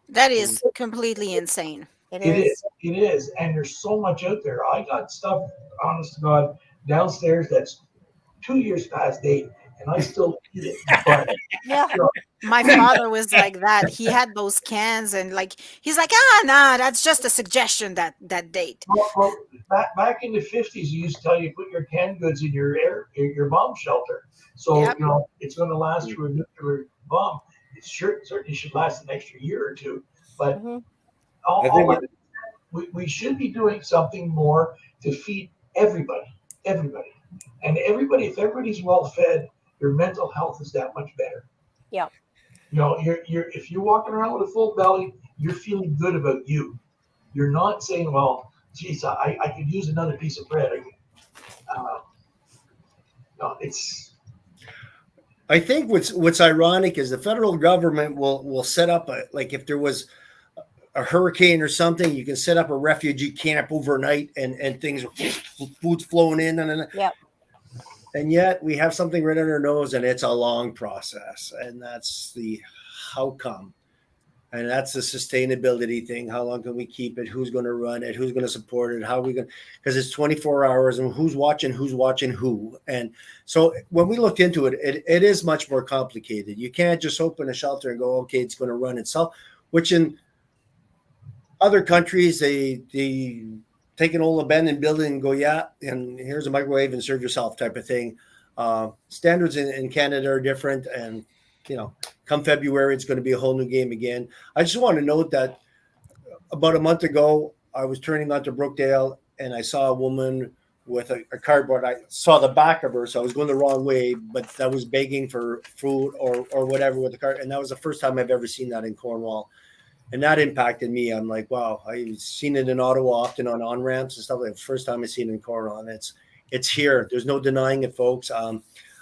B: That is completely insane.
A: It
D: It
A: is.
D: is, and there's so much out there. I got stuff, honest to God, downstairs that's 2 years past date, and I still eat it. But
A: Yeah.
B: My father was like that. He had those cans and like he's like, nah, that's just a suggestion that date.
D: well, back in the 50s, you used to tell you put your canned goods in your bomb shelter, so
B: Yep.
D: it's going to last through a nuclear bomb. It certainly should last an extra year or two, but
A: Mhm.
D: we should be doing something more to feed everybody, and everybody. If everybody's well fed, your mental health is that much better.
A: Yeah.
D: If you're walking around with a full belly, you're feeling good about you. You're not saying, well, geez, I could use another piece of bread. No, it's
C: I think what's ironic is the federal government will set up like if there was a hurricane or something, you can set up a refugee camp overnight, and things, food's flowing in,
A: Yep.
C: and yet we have something right under our nose, and it's a long process, and that's the how come, and that's the sustainability thing. How long can we keep it? Who's going to run it? Who's going to support it? How are we going? Because it's 24 hours, and who's watching who? And so when we looked into it, it is much more complicated. You can't just open a shelter and go, okay, it's going to run itself. Which in other countries, they take an old abandoned building and go, yeah, and here's a microwave and serve yourself type of thing. Standards in Canada are different, and come February, it's going to be a whole new game again. I just want to note that about a month ago, I was turning onto Brookdale, and I saw a woman with a cardboard. I saw the back of her, so I was going the wrong way, but I was begging for food or whatever with the card. And that was the first time I've ever seen that in Cornwall. And that impacted me. I'm like, wow, I've seen it in Ottawa often on ramps and stuff. Like the first time I seen it in Cornwall, and it's here. There's no denying it, folks.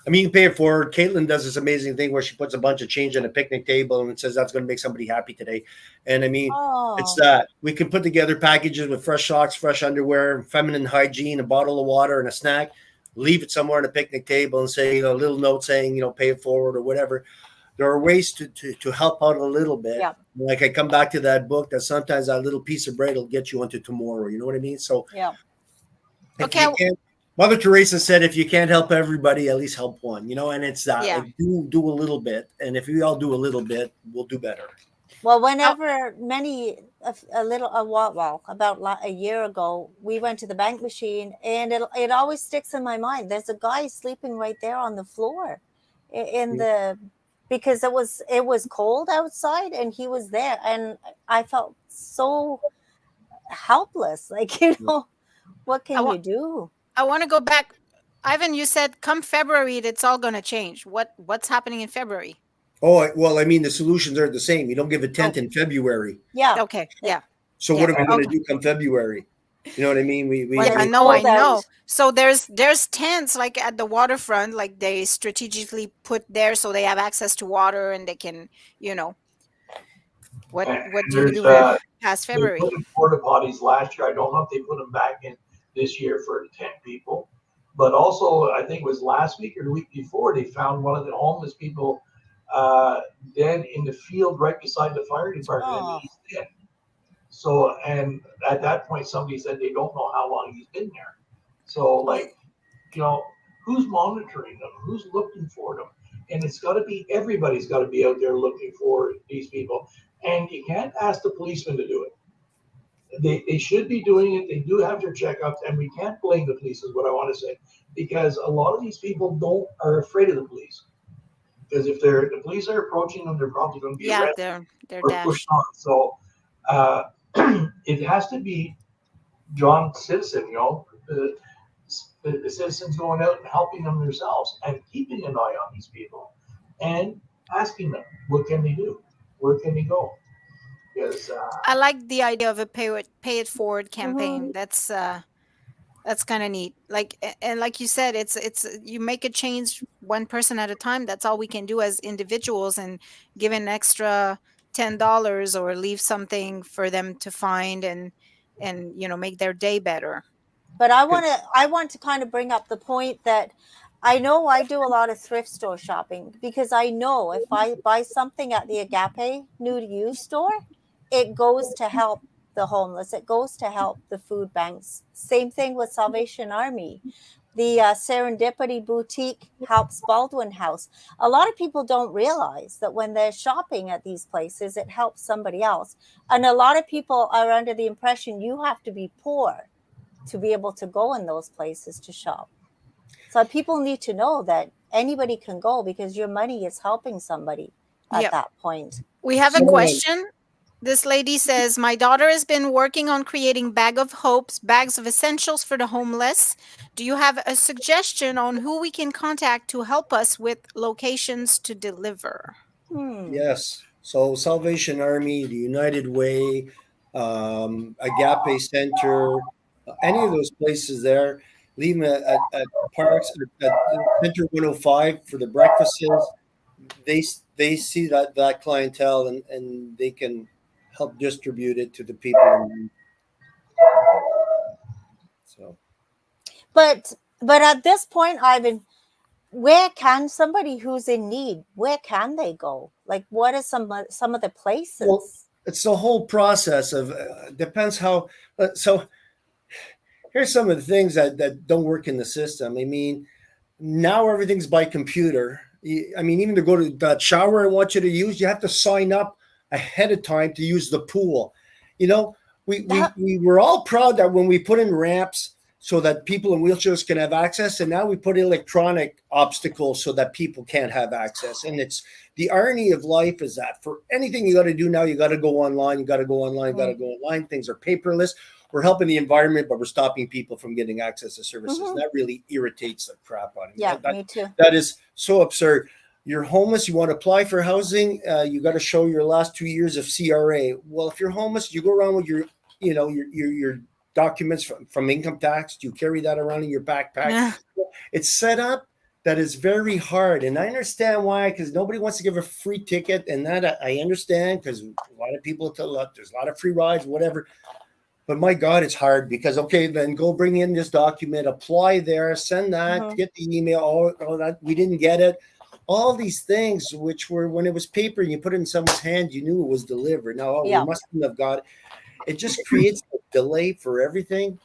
C: I mean, you can pay it forward. Caitlin does this amazing thing where she puts a bunch of change on a picnic table and says that's going to make somebody happy today. And I mean, it's that we can put together packages with fresh socks, fresh underwear, feminine hygiene, a bottle of water, and a snack. Leave it somewhere on a picnic table and say a little note saying, pay it forward or whatever. There are ways to help out a little bit.
A: Yeah.
C: Like I come back to that book that sometimes that little piece of bread will get you into tomorrow. You know what I mean? So
A: yeah.
B: Okay.
C: Mother Teresa said, if you can't help everybody, at least help one, and it's that.
B: Yeah.
C: Like, do a little bit. And if we all do a little bit, we'll do better.
A: Well, whenever about a year ago, we went to the bank machine, and it always sticks in my mind. There's a guy sleeping right there on the floor because it was cold outside and he was there, and I felt so helpless. Like, what can you do?
B: I want to go back. Ivan, you said come February, it's all going to change. What's happening in February?
C: Oh, well, I mean, the solutions are the same. You don't give a tent in February.
A: Yeah.
B: Okay. Yeah.
C: So what are we going to do come February? You know what I mean?
B: I know. So there's tents like at the waterfront, like they strategically put there so they have access to water and they can, what do you do past February?
D: They put in porta potties last year. I don't know if they put them back in this year for tent people, but also I think it was last week or the week before they found one of the homeless people dead in the field right beside the fire department in the East End. So, and at that point, somebody said they don't know how long he's been there. So, who's monitoring them? Who's looking for them? And everybody's got to be out there looking for these people. And you can't ask the policemen to do it. They should be doing it. They do have their checkups, and we can't blame the police, is what I want to say, because a lot of these people are afraid of the police. Because if the police are approaching them, they're probably going to be arrested
B: they're
D: or pushed on. So it has to be John Citizen, the citizens going out and helping them themselves and keeping an eye on these people and asking them, what can they do? Where can they go? Because
B: I like the idea of a pay it forward campaign. That's kind of neat. And like you said, it's you make a change one person at a time. That's all we can do as individuals, and give an extra $10 or leave something for them to find and make their day better.
A: But I want to kind of bring up the point that I know I do a lot of thrift store shopping, because I know if I buy something at the Agape new to use store, it goes to help the homeless. It goes to help the food banks. Same thing with Salvation Army. The Serendipity Boutique helps Baldwin House. A lot of people don't realize that when they're shopping at these places, it helps somebody else. And a lot of people are under the impression you have to be poor to be able to go in those places to shop. So people need to know that anybody can go, because your money is helping somebody at that point.
B: We have a question. This lady says, my daughter has been working on creating bags of essentials for the homeless. Do you have a suggestion on who we can contact to help us with locations to deliver?
C: Yes. So Salvation Army, the United Way, Agape Center, any of those places there, leave them at parks, at Center 105 for the breakfasts. They see that clientele and they can help distribute it to the people. So,
A: but at this point, Ivan, where can somebody who's in need, where can they go? Like, what are some of the places?
C: Well, it's the whole process of depends how. So here's some of the things that don't work in the system. I mean, now everything's by computer. I mean, even to go to that shower I want you to use, you have to sign up ahead of time to use the pool. We were all proud that when we put in ramps so that people in wheelchairs can have access, and now we put electronic obstacles so that people can't have access. And it's the irony of life is that for anything you got to do now, you got to go online. Things are paperless. we're helping the environment, but we're stopping people from getting access to services.
A: Mhm.
C: That really irritates the crap out of me.
A: Yeah,
C: That-
A: me too.
C: that is so absurd. You're homeless, you want to apply for housing, you got to show your last 2 years of CRA. Well, if you're homeless, you go around with your documents from income tax. You carry that around in your backpack.
B: Yeah.
C: It's set up that is very hard, and I understand why, because nobody wants to give a free ticket, and that I understand, because a lot of people tell us there's a lot of free rides, whatever. But my God, it's hard because, okay, then go bring in this document, apply there, send that,
A: Mhm.
C: get the email, all that, we didn't get it. All these things, which were, when it was paper and you put it in someone's hand, you knew it was delivered. Now,
A: Yeah.
C: we mustn't have got it. It just creates a delay for everything.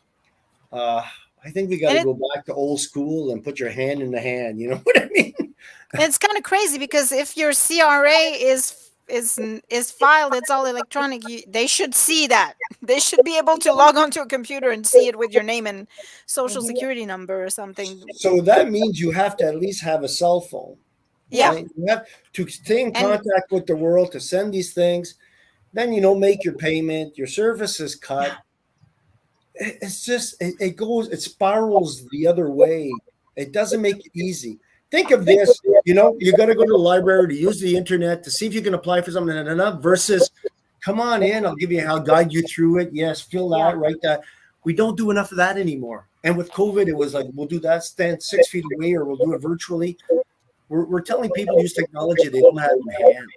C: I think we got
B: And
C: to go back to old school and put your hand in the hand. You know what I mean?
B: it's kind of crazy because if your CRA is filed, it's all electronic. They should see that. They should be able to log onto a computer and see it with your name and social
A: Mhm.
B: security number or something.
C: So that means you have to at least have a cell phone.
B: Yeah.
C: Right? You have to stay in
B: And
C: contact with the world to send these things. Then, make your payment, your service is cut. It's just, it spirals the other way. It doesn't make it easy. Think of this, you got to go to the library to use the internet to see if you can apply for something versus come on in, I'll give you, I'll guide you through it. Yes, fill that,
A: Yeah.
C: write that. We don't do enough of that anymore. And with COVID, it was like, we'll do that, stand 6 feet away, or we'll do it virtually. We're telling people to use technology they don't have in hand.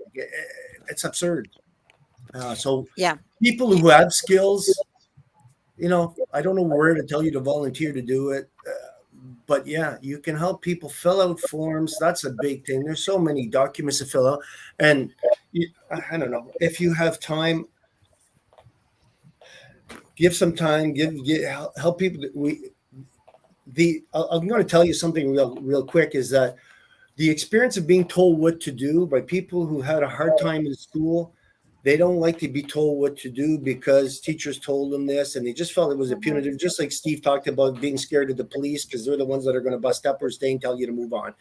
C: It's absurd. So
B: yeah.
C: people who have skills, I don't know where to tell you to volunteer to do it. But yeah, you can help people fill out forms. That's a big thing. There's so many documents to fill out. And I don't know, if you have time, give some time, help people. I'm going to tell you something real quick, is that the experience of being told what to do by people who had a hard time in school, they don't like to be told what to do because teachers told them this, and they just felt it was a punitive, just like Steve talked about being scared of the police because they're the ones that are going to bust up or stay and tell you to move on.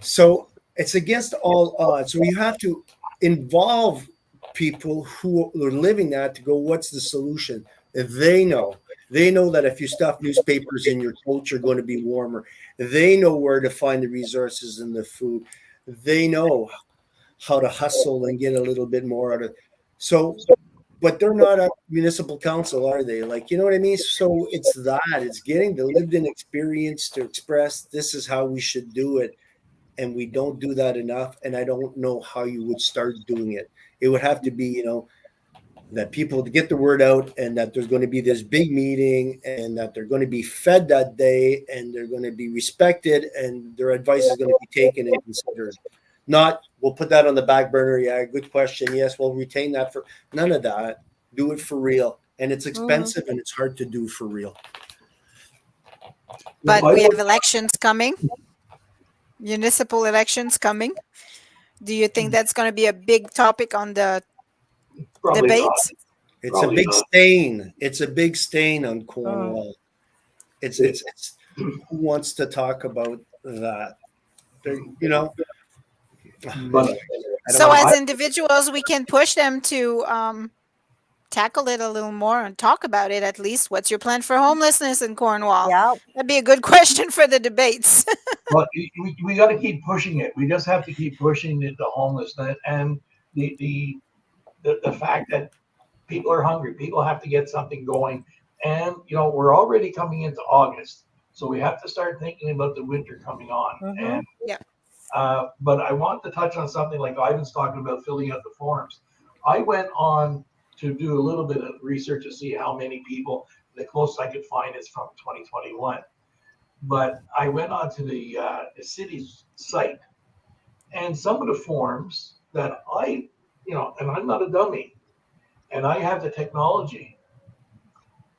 C: So it's against all odds. So you have to involve people who are living that to go, what's the solution? If they know that if you stuff newspapers in your coat, you're going to be warmer. They know where to find the resources and the food. They know how to hustle and get a little bit more out of it. So, but they're not a municipal council, are they? Like, you know what I mean? So it's getting the lived in experience to express this is how we should do it. And we don't do that enough. And I don't know how you would start doing it. It would have to be, that people to get the word out, and that there's going to be this big meeting, and that they're going to be fed that day, and they're going to be respected, and their advice is going to be taken and considered. Not, we'll put that on the back burner. Yeah, good question. Yes, we'll retain that. For none of that. Do it for real. And it's expensive and it's hard to do for real.
B: But we have elections coming, municipal elections coming. Do you think that's going to be a big topic on the
D: Probably
B: debates?
C: It's
D: Probably
C: a big
D: not.
C: stain. It's a big stain on Cornwall. It's who wants to talk about that?
D: But
B: So as individuals, we can push them to tackle it a little more and talk about it at least. What's your plan for homelessness in Cornwall?
A: Yeah.
B: That'd be a good question for the debates.
D: But we got to keep pushing it. We just have to keep pushing the homelessness and the fact that people are hungry. People have to get something going. And, we're already coming into August. So we have to start thinking about the winter coming on. And
B: Yeah.
D: but I want to touch on something like Ivan's talking about filling out the forms. I went on to do a little bit of research to see how many people. The closest I could find is from 2021. But I went on to the city's site, and some of the forms that and I'm not a dummy, and I have the technology.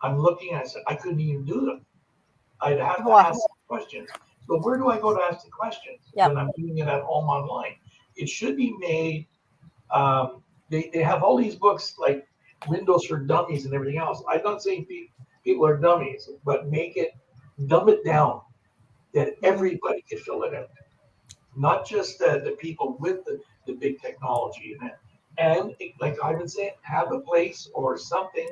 D: I'm looking at it, I couldn't even do them. I'd have to
A: Wow.
D: ask questions. So where do I go to ask the questions?
A: Yeah.
D: When I'm doing it at home online. It should be made. They have all these books like Windows for Dummies and everything else. I'm not saying people are dummies, but dumb it down that everybody could fill it out, not just the people with the big technology in it. And like Ivan said, have a place or something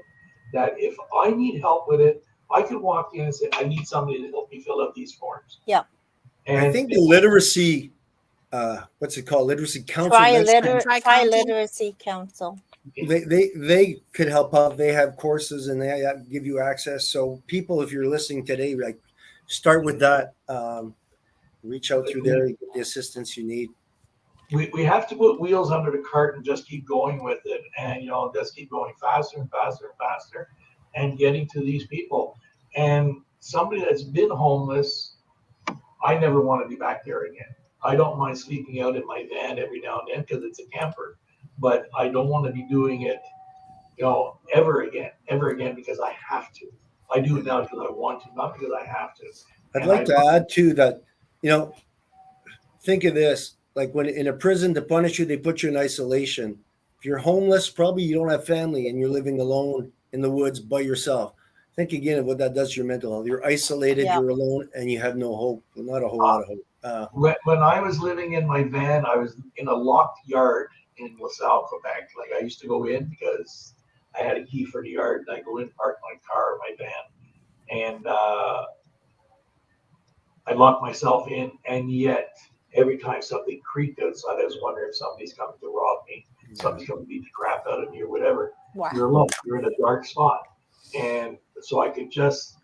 D: that if I need help with it, I could walk in and say, I need somebody to help me fill out these forms.
A: Yeah.
C: I
D: And
C: think the literacy, what's it called? Literacy council.
A: Tri-literacy council.
C: They could help out. They have courses and they give you access. So people, if you're listening today, like start with that. Reach out through there, get the assistance you need.
D: we have to put wheels under the cart and just keep going with it, and just keep going faster and faster and faster, and getting to these people. And somebody that's been homeless, I never want to be back there again. I don't mind sleeping out in my van every now and then because it's a camper, but I don't want to be doing it, ever again because I have to. I do it now because I want to, not because I have to.
C: I'd like to add too that, think of this, like when in a prison to punish you, they put you in isolation. If you're homeless, probably you don't have family and you're living alone in the woods by yourself. Think again of what that does to your mental health. You're isolated, you're alone, and you have no hope, not a whole lot of hope.
D: When I was living in my van, I was in a locked yard in LaSalle, Quebec. Like I used to go in because I had a key for the yard, and I go in, park my car, my van, and I locked myself in. And yet, every time something creaked outside, I was wondering if somebody's coming to rob me, somebody's coming to beat the crap out of me, or whatever.
A: Wow.
D: You're alone. You're in a dark spot, and so I could just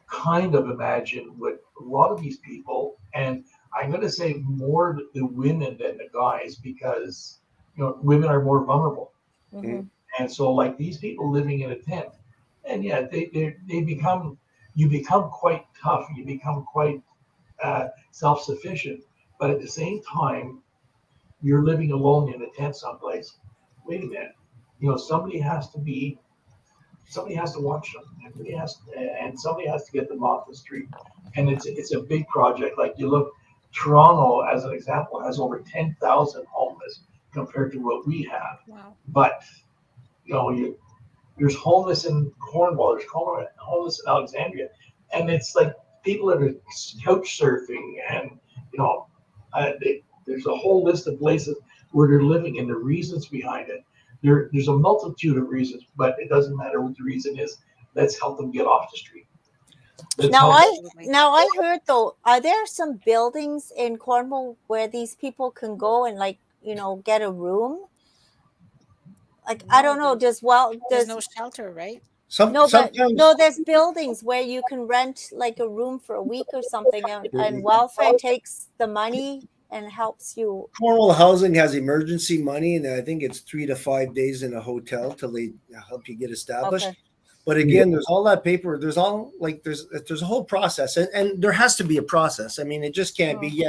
D: kind of imagine what a lot of these people, and I'm going to say more the women than the guys, because women are more vulnerable.
A: Mm-hmm.
D: And so like these people living in a tent, and you become quite tough, you become quite self-sufficient, but at the same time you're living alone in a tent someplace. Wait a minute, somebody has to watch them, and somebody has to get them off the street. And it's a big project. Like you look, Toronto as an example has over 10,000 homeless compared to what we have.
B: Wow.
D: But there's homeless in Cornwall, there's homeless in Alexandria, and it's like people that are couch surfing, and there's a whole list of places where they're living and the reasons behind it. There's a multitude of reasons, but it doesn't matter what the reason is. Let's help them get off the street.
A: Now I heard though, are there some buildings in Cornwall where these people can go and get a room? Like I don't know,
B: there's no shelter, right?
A: There's buildings where you can rent like a room for a week or something, and welfare takes the money and helps you.
C: Cornwall Housing has emergency money, and I think it's 3 to 5 days in a hotel till they help you get established.
A: Okay.
C: But again, there's all that paper. There's all there's a whole process, and there has to be a process. I mean, it just can't be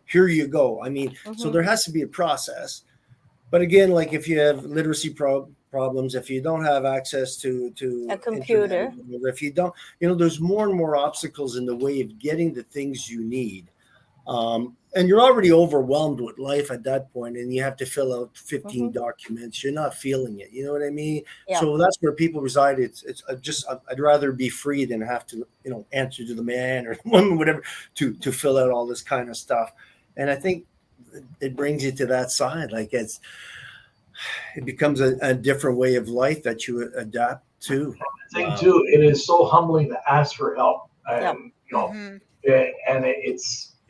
C: here you go. I mean, so there has to be a process. But again, like if you have literacy problems, if you don't have access to
A: a computer,
C: internet, if you don't, there's more and more obstacles in the way of getting the things you need. And you're already overwhelmed with life at that point, and you have to fill out 15 documents. You're not feeling it. You know what I mean?
A: Yeah.
C: So that's where people reside. I'd rather be free than have to, answer to the man or whatever to fill out all this kind of stuff. And I think it brings you to that side. Like it becomes a different way of life that you adapt to.
D: The thing too, it is so humbling to ask for help, and and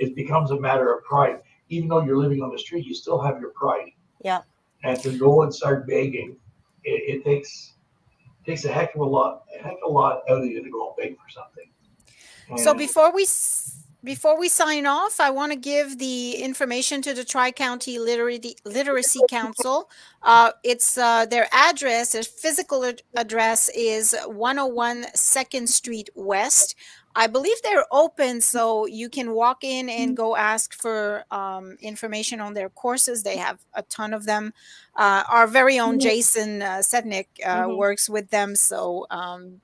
D: it becomes a matter of pride. Even though you're living on the street, you still have your pride.
A: Yeah.
D: And to go and start begging, it takes a heck of a lot out of you to go and beg for something.
B: So before we sign off, I want to give the information to the Tri-County Literacy Council. It's their address, their physical address is 101 2nd Street West. I believe they're open, so you can walk in and go ask for information on their courses. They have a ton of them. Our very own Jason Sednick works with them, so I'm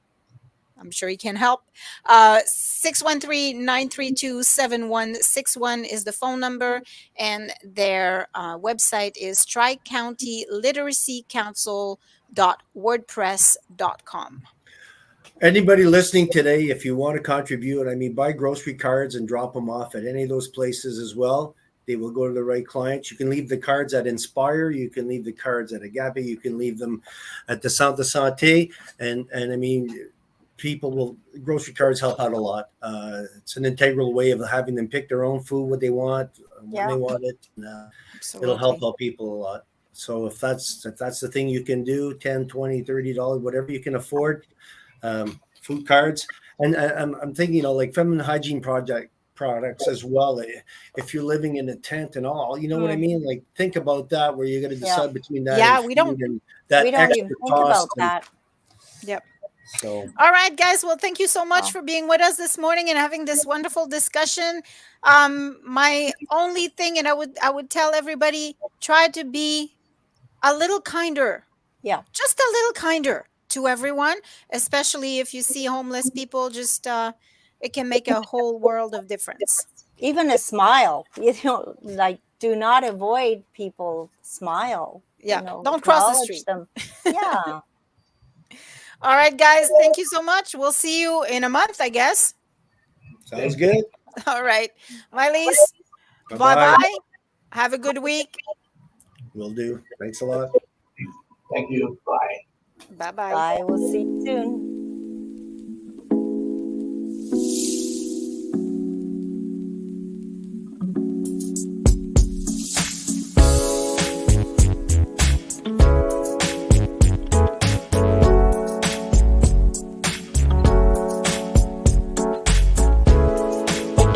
B: sure he can help. 613-932-7161 is the phone number, and their website is tricountyliteracycouncil.wordpress.com.
C: Anybody listening today, if you want to contribute, buy grocery cards and drop them off at any of those places as well. They will go to the right clients. You can leave the cards at Inspire. You can leave the cards at Agape. You can leave them at the Centre de Santé. And I mean, people will, grocery cards help out a lot. It's an integral way of having them pick their own food, what they want, when they want it. And, it'll help
B: Absolutely.
C: out people a lot. So if that's the thing you can do, $10, $20, $30, whatever you can afford, food cards. And I'm thinking, like feminine hygiene products as well. If you're living in a tent and all, you know what I mean? Like think about that, where you're going to
A: Yeah.
C: decide between that
B: Yeah,
C: and
B: we
C: food
B: don't.
C: and
A: We
C: that
A: don't even
C: extra
A: think about
C: cost. And
A: that.
B: Yep.
C: so,
B: All right, guys. Well, thank you so much
A: Wow.
B: for being with us this morning and having this wonderful discussion. My only thing, and I would tell everybody, try to be a little kinder,
A: Yeah.
B: just a little kinder to everyone, especially if you see homeless people. Just it can make a whole world of difference.
A: Even a smile, like do not avoid people. Smile,
B: Yeah. Don't cross the
A: acknowledge
B: street.
A: them. Yeah.
B: All right, guys. Thank you so much. We'll see you in a month, I guess.
C: sounds good.
B: All right. My-Liis,
C: Bye
B: bye
C: bye.
B: bye. Have a good week.
C: Will do. Thanks a lot.
D: Thank you. Bye.
B: Bye bye.
A: Bye. We'll see you soon.